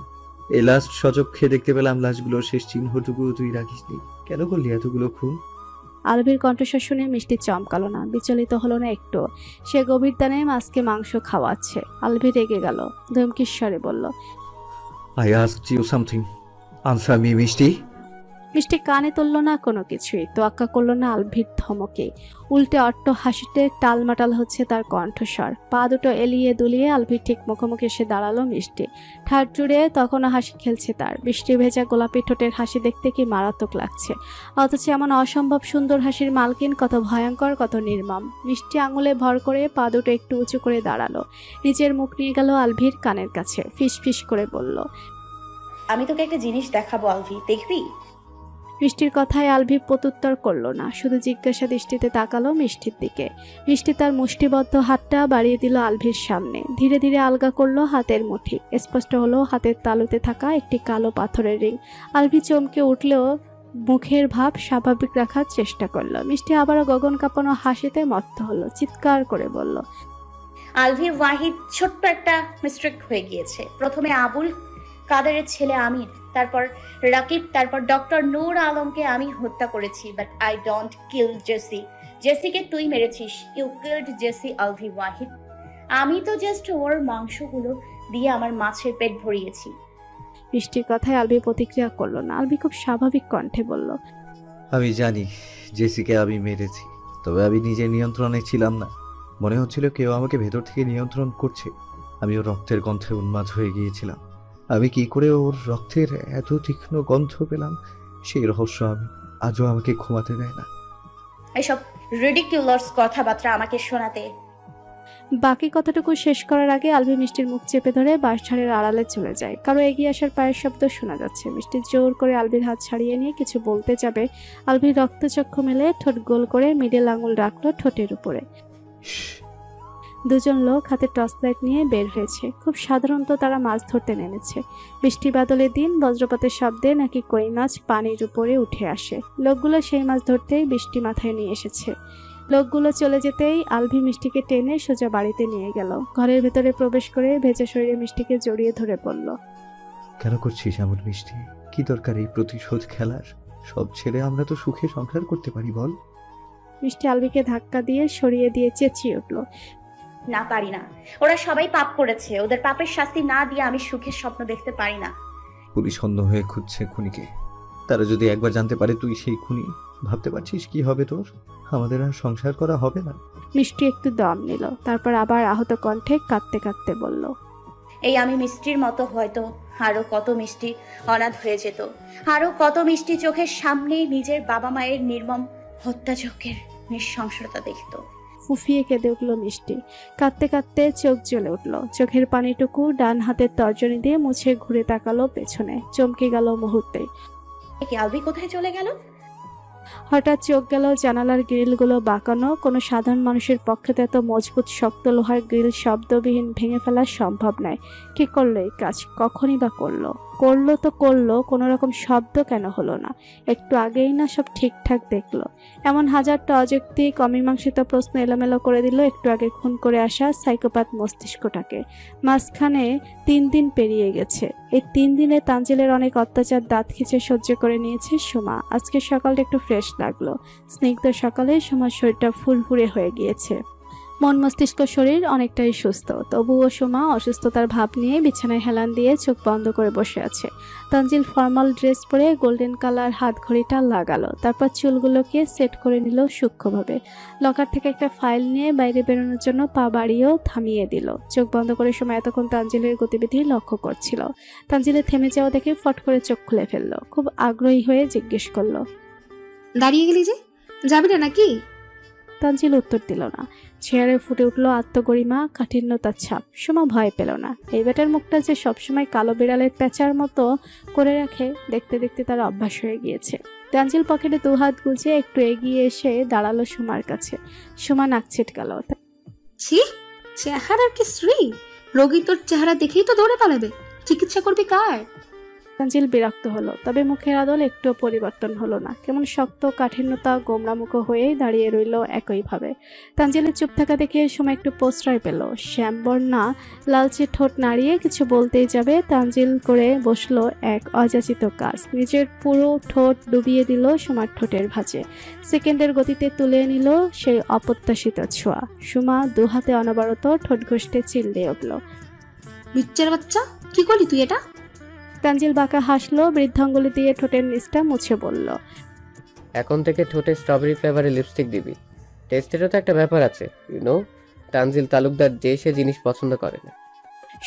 এই লাস্ট সচক্ষে দেখতে পেলাম লাশগুলোর শেষ চিহ্নটুকু তুই রাখিসনি। কেন করলি এতগুলো খুন? আলভির কণ্ঠস্বর শুনে মিষ্টি চমকালো না, বিচলিত হলো না একটু। সে গভীর টানে মাছকে মাংস খাওয়াচ্ছে। আলভি রেগে গেল, ধমকির স্বরে বলল, I asked you something. Answer me, মিষ্টি। মিষ্টি কানে তুলল না কোনো কিছুই, তোয়াক্কা করলো না আলভির ধমকে। উল্টে অট্ট হাসিতে টালমাটাল হচ্ছে তার কণ্ঠস্বর। পা দুটো এলিয়ে দুলিয়ে আলভির ঠিক মুখোমুখি এসে দাঁড়ালো মিষ্টি। ঠাট জুড়ে তখনও হাসি খেলছে তার। বৃষ্টি ভেজা গোলাপি ঠোঁটের হাসি দেখতে কি মারাত্মক লাগছে, অথচ এমন অসম্ভব সুন্দর হাসির মালকিন কত ভয়ঙ্কর, কত নির্মম। মিষ্টি আঙুলে ভর করে পা দুটো একটু উঁচু করে দাঁড়ালো, নিজের মুখ নিয়ে গেল আলভির কানের কাছে, ফিস ফিস করে বলল, আমি তোকে একটা জিনিস দেখাবো আলভি, দেখবি? মিষ্টির কথায় আলভি প্রত্যুত্তর করলো না, শুধু জিজ্ঞাসা দৃষ্টিতে তাকালো মিষ্টির দিকে। মিষ্টি তার মুষ্টিবদ্ধ হাতটা বাড়িয়ে দিল আলভির সামনে, ধীরে ধীরে আলগা করলো হাতের মুঠি। স্পষ্ট হলো হাতের তালুতে থাকা একটি কালো পাথরের রিং। আলভি চমকে উঠলেও মুখের ভাব স্বাভাবিক রাখার চেষ্টা করলো। মিষ্টি আবারও গগন কাঁপানো হাসিতে মত্ত হলো, চিৎকার করে বলল, আলভি ওয়াহিদ, ছোট্ট একটা মিস্টেক হয়ে গিয়েছে। প্রথমে আবুল কাদেরের ছেলে আমির, তারপর রাকিব, তারপর ডক্টর নূর আলমকে আমি হত্যা করেছি। But I don't kill Jessy. জেসিকে তুই মেরেছিস। You killed Jessy Alvi Wahid. আমি তো জাস্ট ওর মাংসগুলো দিয়ে আমার মাছের পেট ভরিয়েছি। মিষ্টির কথায় আলভি প্রতিক্রিয়া করলো না। আলভি খুব স্বাভাবিক কণ্ঠে বলল, আমি জানি জেসিকে আমি মেরেছি, তবে আমি নিজের নিয়ন্ত্রণে ছিলাম না। মনে হচ্ছিল কেউ আমাকে ভেতর থেকে নিয়ন্ত্রণ করছে। আমি ওর রক্তের গন্ধে উন্মাদ হয়ে গিয়েছিলাম। আমি কি করে ওর রক্তের এত তীক্ষ্ণ গন্ধ পেলাম, সেই রহস্য আমি আজও আমাকে ঘুমাতে দেয় না। এসব রিডিকুলাস কথাবার্তা আমাকে শোনাতে। বাকি কথাটুকু শেষ করার আগে আলভি মিষ্টির মুখ চেপে ধরে বাঁশঝাড়ের আড়ালে চলে যায়। কারো এগিয়ে আসার পায়ের শব্দ শোনা যাচ্ছে। মিষ্টি জোর করে আলভির হাত ছাড়িয়ে নিয়ে কিছু বলতে যাবে, আলভির রক্তচক্ষু মেলে ঠোঁট গোল করে মিডল আঙুল রাখলো ঠোঁটের উপরে। দুজন লোক হাতে টর্চ লাইট নিয়ে বের হয়েছে। খুব সাধারণত তারা মাছ ধরতে নেমেছে। বৃষ্টি বাদলের দিন বজ্রপাতের শব্দে নাকি কই মাছ পানির উপরে উঠে আসে। লোকগুলো সেই মাছ ধরতেই বৃষ্টি মাথায় নিয়ে এসেছে। লোকগুলো চলে যেতেই আলভি মিষ্টিকে টেনে সোজা বাড়িতে নিয়ে গেল। ঘরের ভেতরে প্রবেশ করে ভেজা শরীরে মিষ্টিকে জড়িয়ে ধরে বলল, কেন করছিস এমন মিষ্টি? কি দরকার এই প্রতিশোধ খেলার? সব ছেড়ে আমরা তো সুখে সংসার করতে পারি, বল? মিষ্টি আলভিকে ধাক্কা দিয়ে সরিয়ে দিয়ে চেঁচিয়ে উঠল, না, পারি না। ওরা সবাই পাপ করেছে, ওদের পাপের শাস্তি না দিয়ে আমি সুখের স্বপ্ন দেখতে পারি না। পুলিশ অন্ধ হয়ে খুঁজছে খুনিকে। তারা যদি একবার জানতে পারে তুই সেই খুনি, ভাবতে পারছিস কি হবে তোর? আমাদের আর সংসার করা হবে না। মিষ্টি একটু দম নিল, তারপর আবার আহত কণ্ঠে কাঁদতে কাঁদতে বলল, এই আমি মিষ্টির মতো হয়তো আরো কত মিষ্টি অনাথ হয়ে যেত। আরো কত মিষ্টি চোখের সামনে নিজের বাবা মায়ের নির্মম হত্যাযজ্ঞের নৃশংসতা দেখত। ফুফিয়ে কেঁদে উঠল মিষ্টি। কাঁদতে কাঁদতে চোখ জ্বলে উঠল। চোখের পানিটুকু ডান হাতের তর্জনী দিয়ে মুছে ঘুরে তাকালো পেছনে। চমকে গেল মুহূর্তে। আলভি কোথায় চলে গেল? হঠাৎ চোখ গেল জানালার গ্রিলগুলো বাঁকানো। কোনো সাধারণ মানুষের পক্ষে তো এত মজবুত শক্ত লোহার গ্রিল শব্দবিহীন ভেঙে ফেলা সম্ভব নয়। কি করলো এই কাজ? কখনই বা করলো? করলো তো করলো, কোনো রকম শব্দ কেন হলো না? একটু আগেই না সব ঠিকঠাক দেখলো। এমন হাজারটা অযৌক্তিক অমীমাংসিত প্রশ্ন এলোমেলো করে দিল একটু আগে খুন করে আসা সাইকোপ্যাথ মস্তিষ্কটাকে। মাঝখানে 3 দিন পেরিয়ে গেছে। এই 3 দিনে তানজিলের অনেক অত্যাচার দাঁত খিঁচে সহ্য করে নিয়েছে সুমা। আজকে সকালটা একটু ফ্রেশ লাগলো। স্নিগ্ধ সকালে সুমার শরীরটা ফুরফুরে হয়ে গিয়েছে। মন মস্তিষ্ক শরীর অনেকটাই সুস্থ, তবুও সুমা অসুস্থতার ভাব নিয়ে বিছানায় হেলান দিয়ে চোখ বন্ধ করে বসে আছে। তানজিল ফর্মাল ড্রেস পরে গোল্ডেন কালার হাত ঘড়িটা লাগালো, তারপর চুলগুলোকে সেট করে নিল সূক্ষ্মভাবে। লকার থেকে একটা ফাইল নিয়ে বাইরে বেরোনোর জন্য পা বাড়িয়েও থামিয়ে দিল। চোখ বন্ধ করে সুমা এতক্ষণ তানজিলের গতিবিধি লক্ষ্য করছিল। তানজিলের থেমে যাওয়া দেখে ফট করে চোখ খুলে ফেললো। খুব আগ্রহী হয়ে জিজ্ঞেস করলো, দাঁড়িয়ে গেলি যে, যাবি না নাকি? তানজিল উত্তর দিল না। চেয়ারে ফুটে উঠল আত্মগরিমা, কাঠিন্যতার ছাপ। সুমা ভয় পেল না। এই বেটার মুখটা যে সবসময় কালো বিড়ালের প্যাঁচার মতো করে রাখে, দেখতে দেখতে তার অভ্যাস হয়ে গিয়েছে। তানজিল পকেটে 2 হাত গুজিয়ে একটু এগিয়ে এসে দাঁড়ালো সুমার কাছে। সুমা নাক ছিটকাল। ছি, চেহারার কি শ্রী! রোগী তোর চেহারা দেখেই তো দৌড়ে পালাবে। চিকিৎসা করবি কার? তানজিল বিরক্ত হলো, তবে মুখের আদল একটুও পরিবর্তন হলো না। কেমন শক্ত কাঠিন্যতা গোমরামুখ হয়েই দাঁড়িয়ে রইল একইভাবে। তানজিলের চুপ থাকা দেখে সময় একটু প্রশ্রয় পেল। শ্যামবর্ণা লালচে ঠোঁট নাড়িয়ে কিছু বলতেই যাবে, তানজিল করে বসলো এক অযাচিত কাজ। নিজের পুরো ঠোঁট ডুবিয়ে দিল সুমার ঠোঁটের ভাঁজে। সেকেন্ডের গতিতে তুলে নিল সেই অপ্রত্যাশিত ছোঁয়া। সুমা 2 হাতে অনবরত ঠোঁট ঘষতে চিল্লিয়ে উঠল, লুচ্চার বাচ্চা, কি করলি তুই এটা? তানজিল বাঁকা হাসলো, বৃদ্ধাঙ্গুলি দিয়ে ঠোঁটের নিচটা মুছে বলল, এখন থেকে ঠোঁটে স্ট্রবেরি ফ্লেভারে লিপস্টিক দিবি। টেস্টেরও তো একটা ব্যাপার আছে, তানজিল তালুকদার যে সে জিনিস পছন্দ করে না।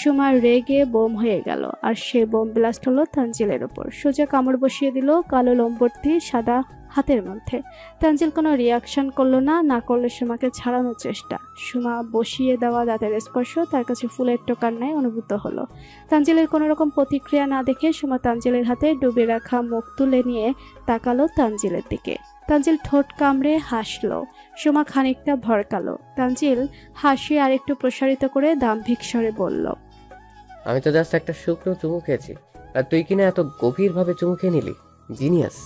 সুমার রেগে বোম হয়ে গেল, আর সে বোম ব্লাস্ট হলো তানজিলের ওপর। সোজা কামড় বসিয়ে দিল কালো লোমবর্তী সাদা হাতের মধ্যে। তানজিল কোনো রিয়াকশন করলো না, না করলে সুমাকে ছাড়ানোর চেষ্টা। সুমা বসিয়ে দেওয়া দাঁতের স্পর্শ তার কাছে ফুলের টোকার ন্যায় অনুভূত হলো। তানজিলের কোনো রকম প্রতিক্রিয়া না দেখে সুমা তানজিলের হাতে ডুবে রাখা মুখ তুলে নিয়ে তাকালো তানজিলের দিকে। তানজিল ঠোঁট কামড়ে হাসলো। সুমা খানিকটা ভরকালো। তানজিল হাসি আরেকটু প্রসারিত করে দাম্ভিক স্বরে বলল, আমি তো জাস্ট একটা শুকনো চুমু খেয়েছি, আর তুই কিনা এত গভীরভাবে চুমু খেয়ে নিলি। জিনিয়াস।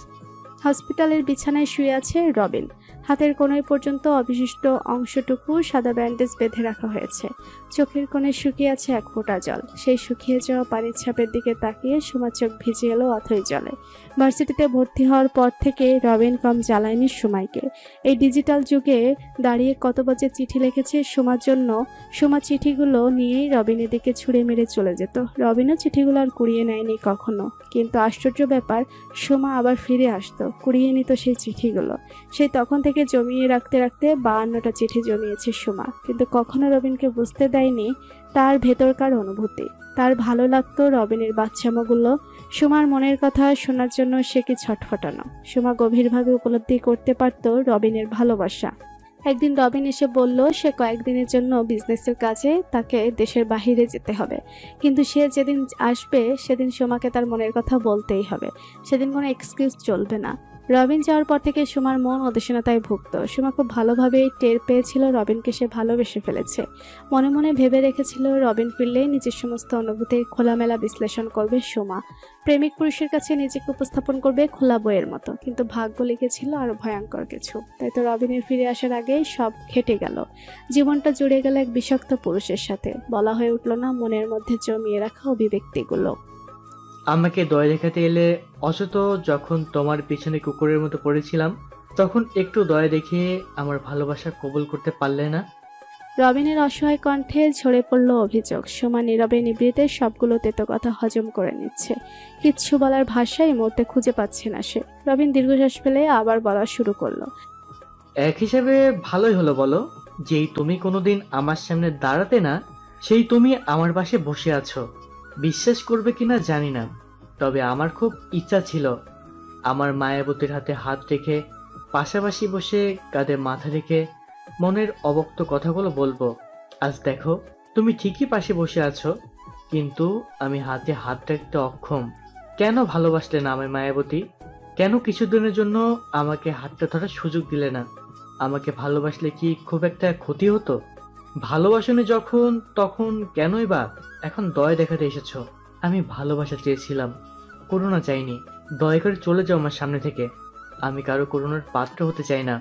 হসপিটালের বিছানায় শুয়ে আছে রবিন। হাতের কোণায় পর্যন্ত অবশিষ্ট অংশটুকু সাদা ব্যান্ডেজ বেঁধে রাখা হয়েছে। চোখের কোণে শুকিয়ে আছে 1 ফোঁটা জল। সেই শুকিয়ে যাওয়া পানির ছাপের দিকে তাকিয়ে সুমার চোখ ভিজে এলো অথই জলে। ভার্সিটিতে ভর্তি হওয়ার পর থেকে রবিন কম জ্বালায়নি সুমাইকে। এই ডিজিটাল যুগে দাঁড়িয়ে কত বাজে চিঠি লিখেছে সুমার জন্য। সুমা চিঠিগুলো নিয়েই রবিনের দিকে ছুঁড়ে মেরে চলে যেত। রবিনও চিঠিগুলো আর কুড়িয়ে নেয়নি কখনো। কিন্তু আশ্চর্য ব্যাপার, সুমা আবার ফিরে আসতো, কুড়িয়ে নিত সেই চিঠিগুলো। সেই তখন থেকে জমিয়ে রাখতে রাখতে 52টা চিঠি জমিয়েছে সুমা, কিন্তু কখনো রবিনকে বুঝতে দেয়নি তার ভেতরকার অনুভূতি। তার ভালো লাগতো রবিনের বাচ্চামোগুলো। সুমার মনের কথা শোনার জন্য সে কি ছটফটানো। সুমা গভীরভাবে উপলব্ধি করতে পারত রবিনের ভালোবাসা। একদিন রবিন এসে বলল সে কয়েকদিনের জন্য বিজনেসের কাজে তাকে দেশের বাহিরে যেতে হবে, কিন্তু সে যেদিন আসবে সেদিন সুমাকে তার মনের কথা বলতেই হবে। সেদিন কোনো এক্সকিউজ চলবে না। রবিন যাওয়ার পর থেকে সুমার মন উদাসীনতায় ভুগত। সুমা খুব ভালোভাবেই টের পেয়েছিল রবিনকে সে ভালোবেসে ফেলেছে। মনে মনে ভেবে রেখেছিল রবিন ফিরলেই নিজের সমস্ত অনুভূতির খোলামেলা বিশ্লেষণ করবে সুমা। প্রেমিক পুরুষের কাছে নিজেকে উপস্থাপন করবে খোলা বইয়ের মতো। কিন্তু ভাগ্য লিখেছিল আরো ভয়ঙ্কর কিছু। তাই তো রবিনের ফিরে আসার আগেই সব ঘেটে গেল। জীবনটা জুড়ে গেল এক বিষাক্ত পুরুষের সাথে। বলা হয়ে উঠল না মনের মধ্যে জমিয়ে রাখা অভিব্যক্তিগুলো। আমাকে দয়া দেখাতে এলে অসত যখন তোমার পিছনে কুকুরের মতো পড়েছিলাম, তখন একটু দয়া দেখিয়ে আমার ভালোবাসা কবুল করতে পারলে না? রবিনের অসহায় কণ্ঠে ঝরে পড়ল অভিযোগ। সুমা নীরবে নিবৃতে সবগুলো তেতো কথা হজম করে নিচ্ছে। কিচ্ছু বলার ভাষা এই মুহূর্তে খুঁজে পাচ্ছে না সে। রবিন দীর্ঘশ্বাস ফেলে আবার বলা শুরু করলো, এক হিসাবে ভালোই হলো বলো, যেই তুমি কোনোদিন আমার সামনে দাঁড়াতে না, সেই তুমি আমার পাশে বসে আছো। বিশ্বাস করবে কিনা জানি না, তবে আমার খুব ইচ্ছা ছিল আমার মায়াবতীর হাতে হাত রেখে পাশাপাশি বসে কাঁধে মাথা রেখে মনের অবক্ত কথাগুলো বলবো। আজ দেখো তুমি ঠিকই পাশে বসে আছো, কিন্তু আমি হাতে হাত রাখতে অক্ষম। কেন ভালোবাসলে না আমায় মায়াবতী? কেন কিছুদিনের জন্য আমাকে হাতটা ধরার সুযোগ দিলে না? আমাকে ভালোবাসলে কি খুব একটা ক্ষতি হতো? ভালোবাসনি যখন, তখন কেনই বা এখন দয়া দেখাতে এসেছো? আমি ভালোবাসা চেয়েছিলাম, করুণা চাইনি। দয়া করে চলে যাও আমার সামনে থেকে। আমি কারো করুণার পাত্র হতে চাই না।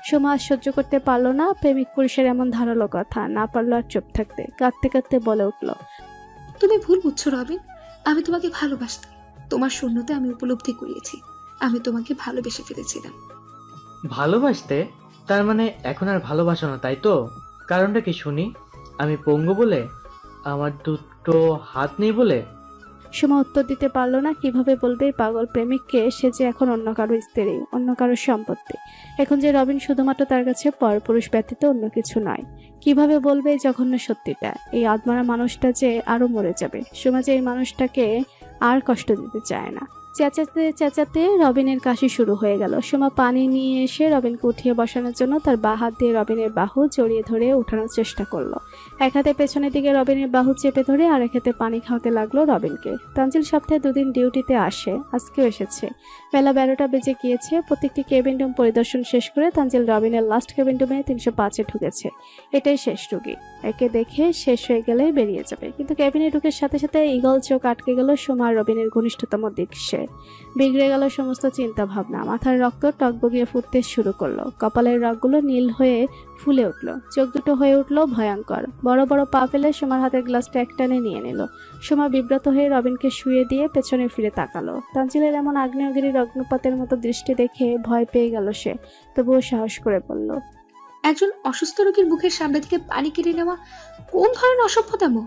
সোমা আর সহ্য করতে পারলো না প্রেমিক পুরুষের এমন ধারালো কথা, না পারলো আর চুপ থাকতে। কাঁদতে কাঁদতে বলে উঠল, তুমি ভুল বুঝছো রবিন, আমি তোমাকে ভালোবাসতাম। তোমার শূন্যতে আমি উপলব্ধি করিয়েছি আমি তোমাকে ভালোবেসে ফেলেছিলাম। ভালোবাসতে? তার মানে এখন আর ভালোবাসো না, তাই তো? কারণটা কি শুনি? আমি পঙ্গু বলে? আমার দুটো হাত নেই বলে? সোমা উত্তর দিতে পারলো না। কিভাবে বলবে এই পাগল প্রেমিককে সে যে এখন অন্য কারো স্ত্রী, অন্য কারো সম্পত্তি। এখন যে রবিন শুধুমাত্র তার কাছে পরপুরুষ ব্যতীত অন্য কিছু নয়। কিভাবে বলবে এই জঘন্য সত্যিটা? এই আত্মারা মানুষটা যে আরো মরে যাবে। সোমা যে এই মানুষটাকে আর কষ্ট দিতে চায় না। চেঁচাতে চেঁচাতে রবিনের কাশি শুরু হয়ে গেল। সোমা পানি নিয়ে এসে রবিনকে উঠিয়ে বসানোর জন্য তার বাঁ হাত দিয়ে রবিনের বাহু জড়িয়ে ধরে উঠানোর চেষ্টা করলো। এক হাতে পেছনের দিকে রবিনের বাহু চেপে ধরে আর এক হাতে পানি খাওয়াতে লাগলো রবিনকে। তানজিল সপ্তাহে 2 দিন ডিউটিতে আসে, আজকেও এসেছে। বেলা 12টা বেজে গিয়েছে। প্রত্যেকটি কেবিন রুম পরিদর্শন শেষ করে তানজিল রবিনের লাস্ট কেবিন রুমে 305-এ ঢুকেছে। এটাই শেষ রুগী, একে দেখে শেষ হয়ে গেলেই বেরিয়ে যাবে। কিন্তু কেবিনে ঢুকের সাথে সাথে ঈগল চোখ আটকে গেল সোমা আর রবিনের ঘনিষ্ঠতম দৃশ্যে। বিগড়ে গেল সমস্ত চিন্তা ভাবনা। মাথার রক্ত টকবগিয়ে ফুটতে শুরু করলো। কপালের রগগুলো নীল হয়ে ফুলে উঠল। চোখ দুটো হয়ে উঠল ভয়ঙ্কর। বড় বড় পা ফেলে সোমার হাতের গ্লাসটা একটানে নিয়ে নিল। সোমা বিব্রত হয়ে রবিনকে শুয়ে দিয়ে পেছনে ফিরে তাকালো। তানজিলের এমন আগ্নেয়গিরির অগ্নুপাতের মতো দৃষ্টি দেখে ভয় পেয়ে গেল সে, তবুও সাহস করে বলল, একজন অসুস্থ রোগীর মুখের সামনে থেকে পানি কেড়ে নেওয়া কোন ধরনের অসভ্যতামো?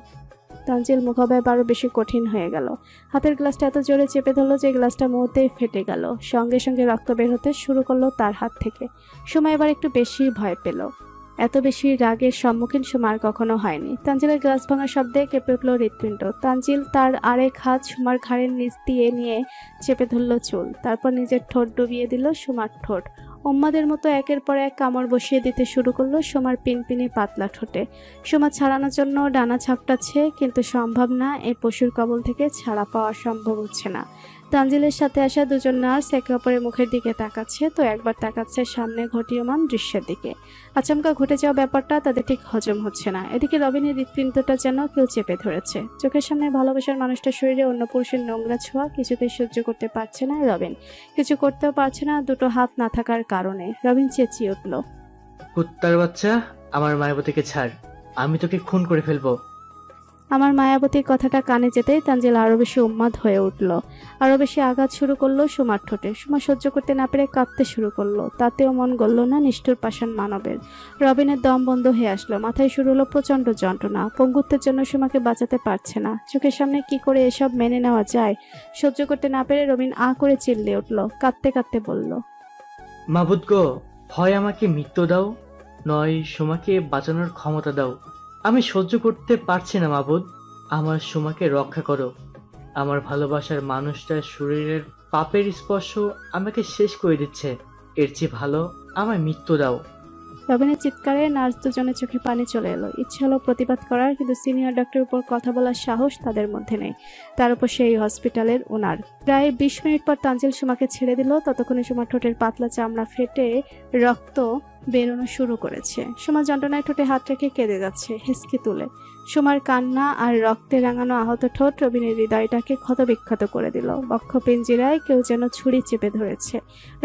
তানজিল মুখাভাব আরো বেশি কঠিন হয়ে গেল। হাতের গ্লাসটা এত জোরে চেপে ধরলো যে গ্লাসটা মুহূর্তেই ফেটে গেল। সঙ্গে সঙ্গে রক্ত বের হতে শুরু করলো তার হাত থেকে। সোমা এবার একটু বেশি ভয় পেল। এত বেশি রাগের সম্মুখীন সোমা আর কখনো হয়নি। তানজিলের গ্লাস ভাঙার শব্দে কেঁপে উঠল হৃৎপিণ্ড। তানজিল তার আরেক হাত সোমার ঘাড়ের নিচ দিয়ে নিয়ে চেপে ধরল চুল। তারপর নিজের ঠোঁট ডুবিয়ে দিল সোমার ঠোঁট। উম্মাদের মতো একের পর এক কামড় বসিয়ে দিতে শুরু করলো সোমার পিনপিনে পাতলা ঠোঁটে। সোমা ছাড়ানোর জন্য ডানা ঝাপটাচ্ছে, কিন্তু সম্ভব না। এই পশুর কবল থেকে ছাড়া পাওয়া সম্ভব হচ্ছে না। তানজিলের সাথে আসা 2 নার্স একে অপরের মুখের দিকে তাকাচ্ছে, তো একবার তাকাচ্ছে সামনে ঘটীয়মান দৃশ্যের দিকে। আচমকা ঘটে যাওয়া ব্যাপারটা তাদের ঠিক হজম হচ্ছে না। এদিকে রবিনের হৃৎপিণ্ডটা যেন কেউ চেপে ধরেছে। চোখের সামনে ভালোবাসার মানুষটার শরীরে অন্য পুরুষের নোংরা ছোঁয়া কিছুতেই সহ্য করতে পারছে না রবিন। কিছু করতেও পারছে না দুটো হাত না থাকার কারণে। রবিন চেঁচিয়ে উঠল, কুত্তার বাচ্চা, আমার মায়াবতীকে ছাড়, আমি তোকে খুন করে ফেলবো। আমার মায়াবতীর কথাটা কানে যেতেই তানজিল আরো বেশি উন্মাদ হয়ে উঠল। আরো বেশি আঘাত শুরু করলো সোমার ঠোঁটে। সোমা সহ্য করতে না পেরে কাঁদতে শুরু করলো। তাতেও মন গলল না নিষ্ঠুর পাষাণ মানবের। রবিনের দম বন্ধ হয়ে আসলো। মাথায় শুরু হলো প্রচন্ড যন্ত্রণা। পঙ্গুত্বের জন্য সোমাকে বাঁচাতে পারছে না। চোখের সামনে কি করে এসব মেনে নেওয়া যায়? সহ্য করতে না পেরে রবিন আ করে চিল্লিয়ে উঠল। কাঁদতে কাঁদতে বলল, মাবুদ গো, হয় আমাকে মৃত্যু দাও, নয় সোমাকে বাঁচানোর ক্ষমতা দাও। আমি সহ্য করতে পারছি না মাবুদ, আমার সোমাকে রক্ষা করো। আমার ভালোবাসার মানুষটার শরীরের পাপের স্পর্শ আমাকে শেষ করে দিচ্ছে। এর চেয়ে ভালো আমার মৃত্যু দাও। রবিনের চিৎকারে নার্স 2জনের চোখে পানি চলে এলো। ইচ্ছে হলো প্রতিবাদ করার, কিন্তু সিনিয়র ডক্টরের উপর কথা বলার সাহস তাদের মধ্যে নেই। তার উপর সেই হসপিটালের ওনার। প্রায় 20 মিনিট পর তানজিল সোমাকে ছেড়ে দিল। ততক্ষণে সোমার ঠোঁটের পাতলা চামড়া ফেটে রক্ত বেরোনো শুরু করেছে। সোমা যন্ত্রণায় ঠোঁটে হাত রেখে কেঁদে যাচ্ছে হিসকি তুলে। সোমার কান্না আর রক্তে রাঙানো আহত ঠোঁট রবিনের হৃদয়টাকে ক্ষতবিক্ষত করে দিল। বক্ষ পিঞ্জিরায় কেউ যেন ছুরি চেপে ধরেছে।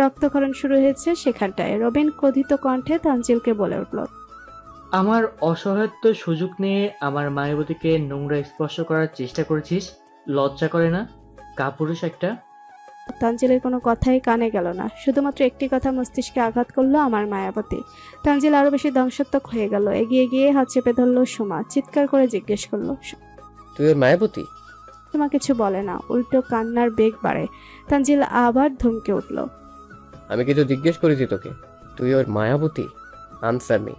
রক্তক্ষরণ শুরু হয়েছে সেখানটায়। রবিন ক্রোধিত কণ্ঠে তানজিলকে বলে উঠল, আমার অসহায়ত্ব সুযোগ নিয়ে আমার মায়াবতীকে নোংরা স্পর্শ করার চেষ্টা করেছিস? লজ্জা করে না? কাপুরুষ একটা। তানজিলের কোনো কথাই কানে গেল না। শুধুমাত্র একটি কথা মস্তিষ্কে আঘাত করলো, আমার মায়াবতী। তানজিল আরো বেশি ধ্বংসাত্মক হয়ে গেল। এগিয়ে গিয়ে হাত চেপে ধরলো সোমা। চিৎকার করে জিজ্ঞেস করলো, তুই ওর মায়াবতী? সোমা কিছু বলে না, উল্টো কান্নার বেগ বাড়ে। তানজিল আবার ধমকে উঠল, আমি কিছু জিজ্ঞেস করেছি তোকে, তুই ওর মায়াবতী? Answer me.